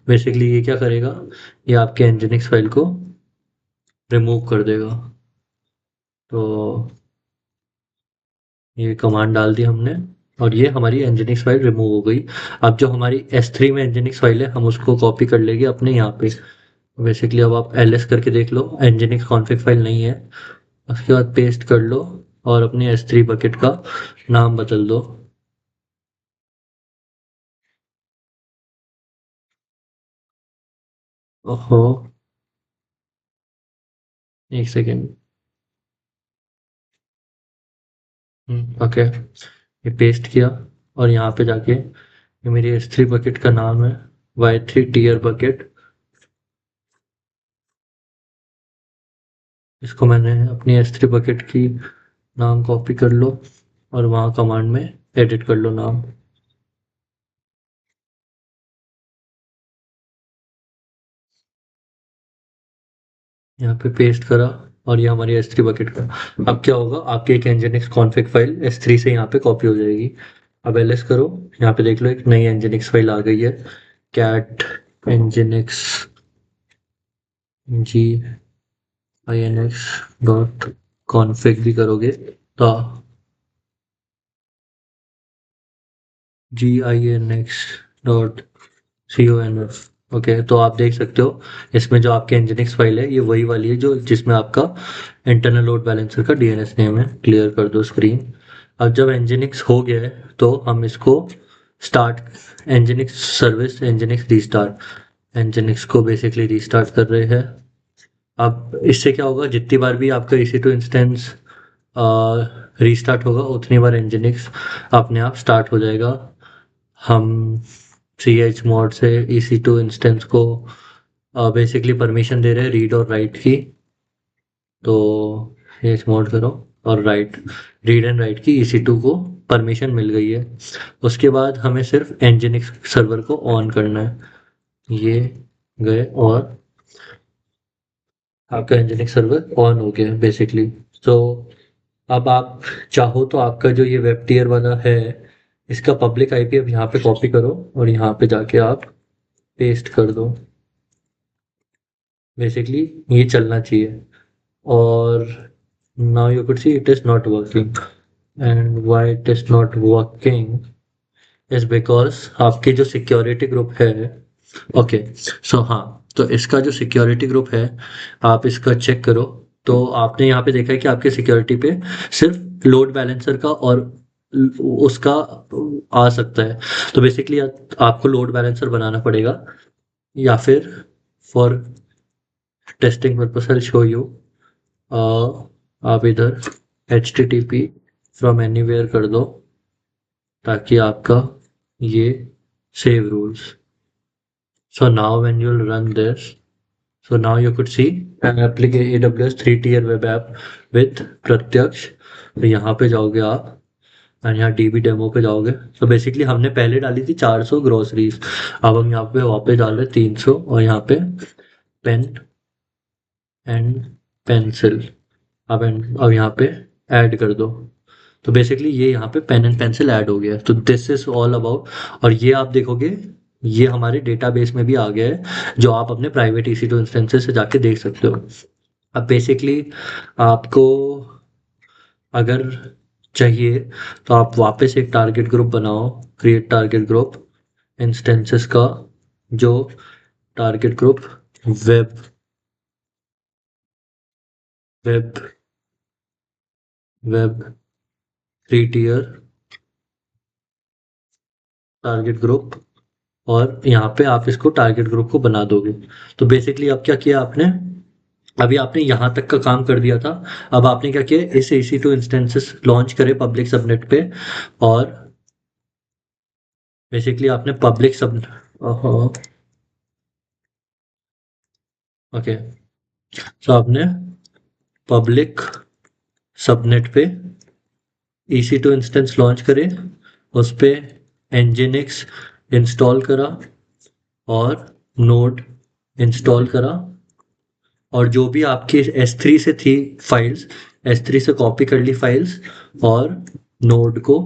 बेसिकली ये क्या करेगा, ये आपके एनजिनिक्स फाइल को रिमूव कर देगा। तो ये कमांड डाल दी हमने और ये हमारी एनजिनिक्स फाइल रिमूव हो गई। अब जो हमारी S3 में एनजिनिक्स फाइल है हम उसको कॉपी कर लेंगे अपने यहाँ पे। बेसिकली अब आप ls करके देख लो, एनजिनिक्स कॉन्फ़िग फाइल नहीं है। उसके बाद पेस्ट कर लो और अपने S3 बकेट का नाम बदल दो। ओहो, एक सेकेंड। ओके, ये पेस्ट किया और यहाँ पे जाके ये मेरी S3 बकेट का नाम है, Y3 टियर बकेट। इसको मैंने अपनी S3 बकेट की नाम कॉपी कर लो और वहाँ कमांड में एडिट कर लो नाम। यहाँ पे पेस्ट करा और ये हमारी S3 बकेट का। अब क्या होगा, आपकी एक nginx कॉन्फ़िग फाइल S3 से यहाँ पे कॉपी हो जाएगी। अब ls करो, यहाँ पे देख लो एक नई nginx फाइल आ गई है, cat nginx ginx.config भी करोगे तो ginx.config CONF। ओके, तो आप देख सकते हो इसमें जो आपकी nginx फाइल है ये वही वाली है जो जिसमें आपका इंटरनल लोड बैलेंसर का DNS नेम है। क्लियर कर दो स्क्रीन। अब जब nginx हो गया है तो हम इसको start nginx service nginx restart nginx को बेसिकली रीस्टार्ट कर रहे हैं। अब इससे क्या होगा, जितनी बार भी आपका EC2 इंस्टेंस रीस्टार्ट होगा उतनी बार nginx अपने आप स्टार्ट हो जाएगा। हम chmod से EC2 इंस्टेंस को बेसिकली परमिशन दे रहे हैं रीड और राइट की। तो chmod करो और रीड एंड राइट की EC2 को परमिशन मिल गई है। उसके बाद हमें सिर्फ nginx सर्वर को ऑन करना है। ये गए और आपका nginx सर्वर ऑन हो गया बेसिकली। तो अब आप चाहो तो आपका जो ये वेब टियर वाला है इसका पब्लिक आईपी अब यहाँ पे कॉपी करो और यहाँ पे जाके आप पेस्ट कर दो। बेसिकली ये चलना चाहिए। और now you could see it is not working and why it is not working is because आपके जो सिक्योरिटी ग्रुप है। ओके, सो हाँ, तो इसका जो सिक्योरिटी ग्रुप है आप इसका चेक करो। तो आपने यहाँ पे देखा है कि आपके सिक्योरिटी पे सिर्फ लोड बैलेंसर का और उसका आ सकता है। तो बेसिकली आपको लोड बैलेंसर बनाना पड़ेगा या फिर for testing purpose I show you आप इधर HTTP फ्रॉम एनीवेयर कर दो ताकि आपका ये save rules. So now when you'll run this, so now you could see an application AWS 3-tier web app with प्रत्यक्ष। तो यहाँ पे जाओगे आप और यहाँ DB डेमो पे जाओगे। तो बेसिकली हमने पहले डाली थी 400 ग्रोसरीज, अब हम यहाँ पे वापस डाल रहे 300 और यहाँ पे पेन एंड पेंसिल अब यहाँ पे ऐड कर दो। तो बेसिकली ये यहाँ पे पेन एंड पेंसिल ऐड हो गया। तो दिस इज ऑल अबाउट। और ये आप देखोगे ये हमारे डेटाबेस में भी आ गया है जो आप अपने प्राइवेट EC2 इंस्टेंसेस से जाके देख सकते हो। अब बेसिकली आपको अगर चाहिए तो आप वापस एक टारगेट ग्रुप बनाओ, क्रिएट टारगेट ग्रुप इंस्टेंसेस का, जो target group web web web 3-tier target group, और यहाँ पे आप इसको टारगेट ग्रुप को बना दोगे। तो बेसिकली अब क्या किया आपने, अभी आपने यहाँ तक का काम कर दिया था। अब आपने क्या किया, इस EC2 इंस्टेंसेस लॉन्च करे पब्लिक सबनेट पे और बेसिकली आपने पब्लिक सब ओके, तो आपने पब्लिक सबनेट पे EC2 इंस्टेंस लॉन्च करे, उस पे nginx इंस्टॉल करा और नोड इंस्टॉल करा और जो भी आपकी S3 से थी फाइल्स, S3 से कॉपी कर ली फाइल्स और नोड को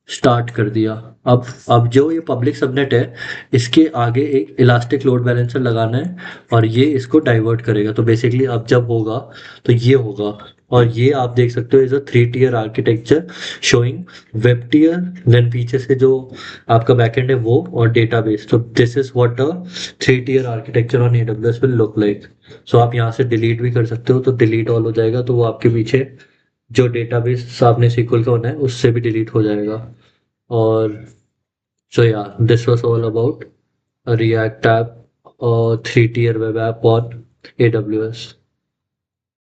स्टार्ट कर दिया। अब जो ये पब्लिक सबनेट है इसके आगे एक इलास्टिक लोड बैलेंसर लगाना है और ये इसको डाइवर्ट करेगा। तो बेसिकली अब जब होगा तो ये होगा। और ये आप देख सकते हो is a 3-tier architecture showing web tier, then पीछे से जो आपका बैकएंड है वो और डेटाबेस। तो this is what a 3-tier architecture on AWS will look like. So आप यहाँ से डिलीट भी कर सकते हो, तो डिलीट ऑल हो जाएगा तो वो आपके पीछे जो डेटाबेस आपने SQL का होना है उससे भी डिलीट हो जाएगा। और so yeah, this was all about a React app or 3-tier web app on AWS.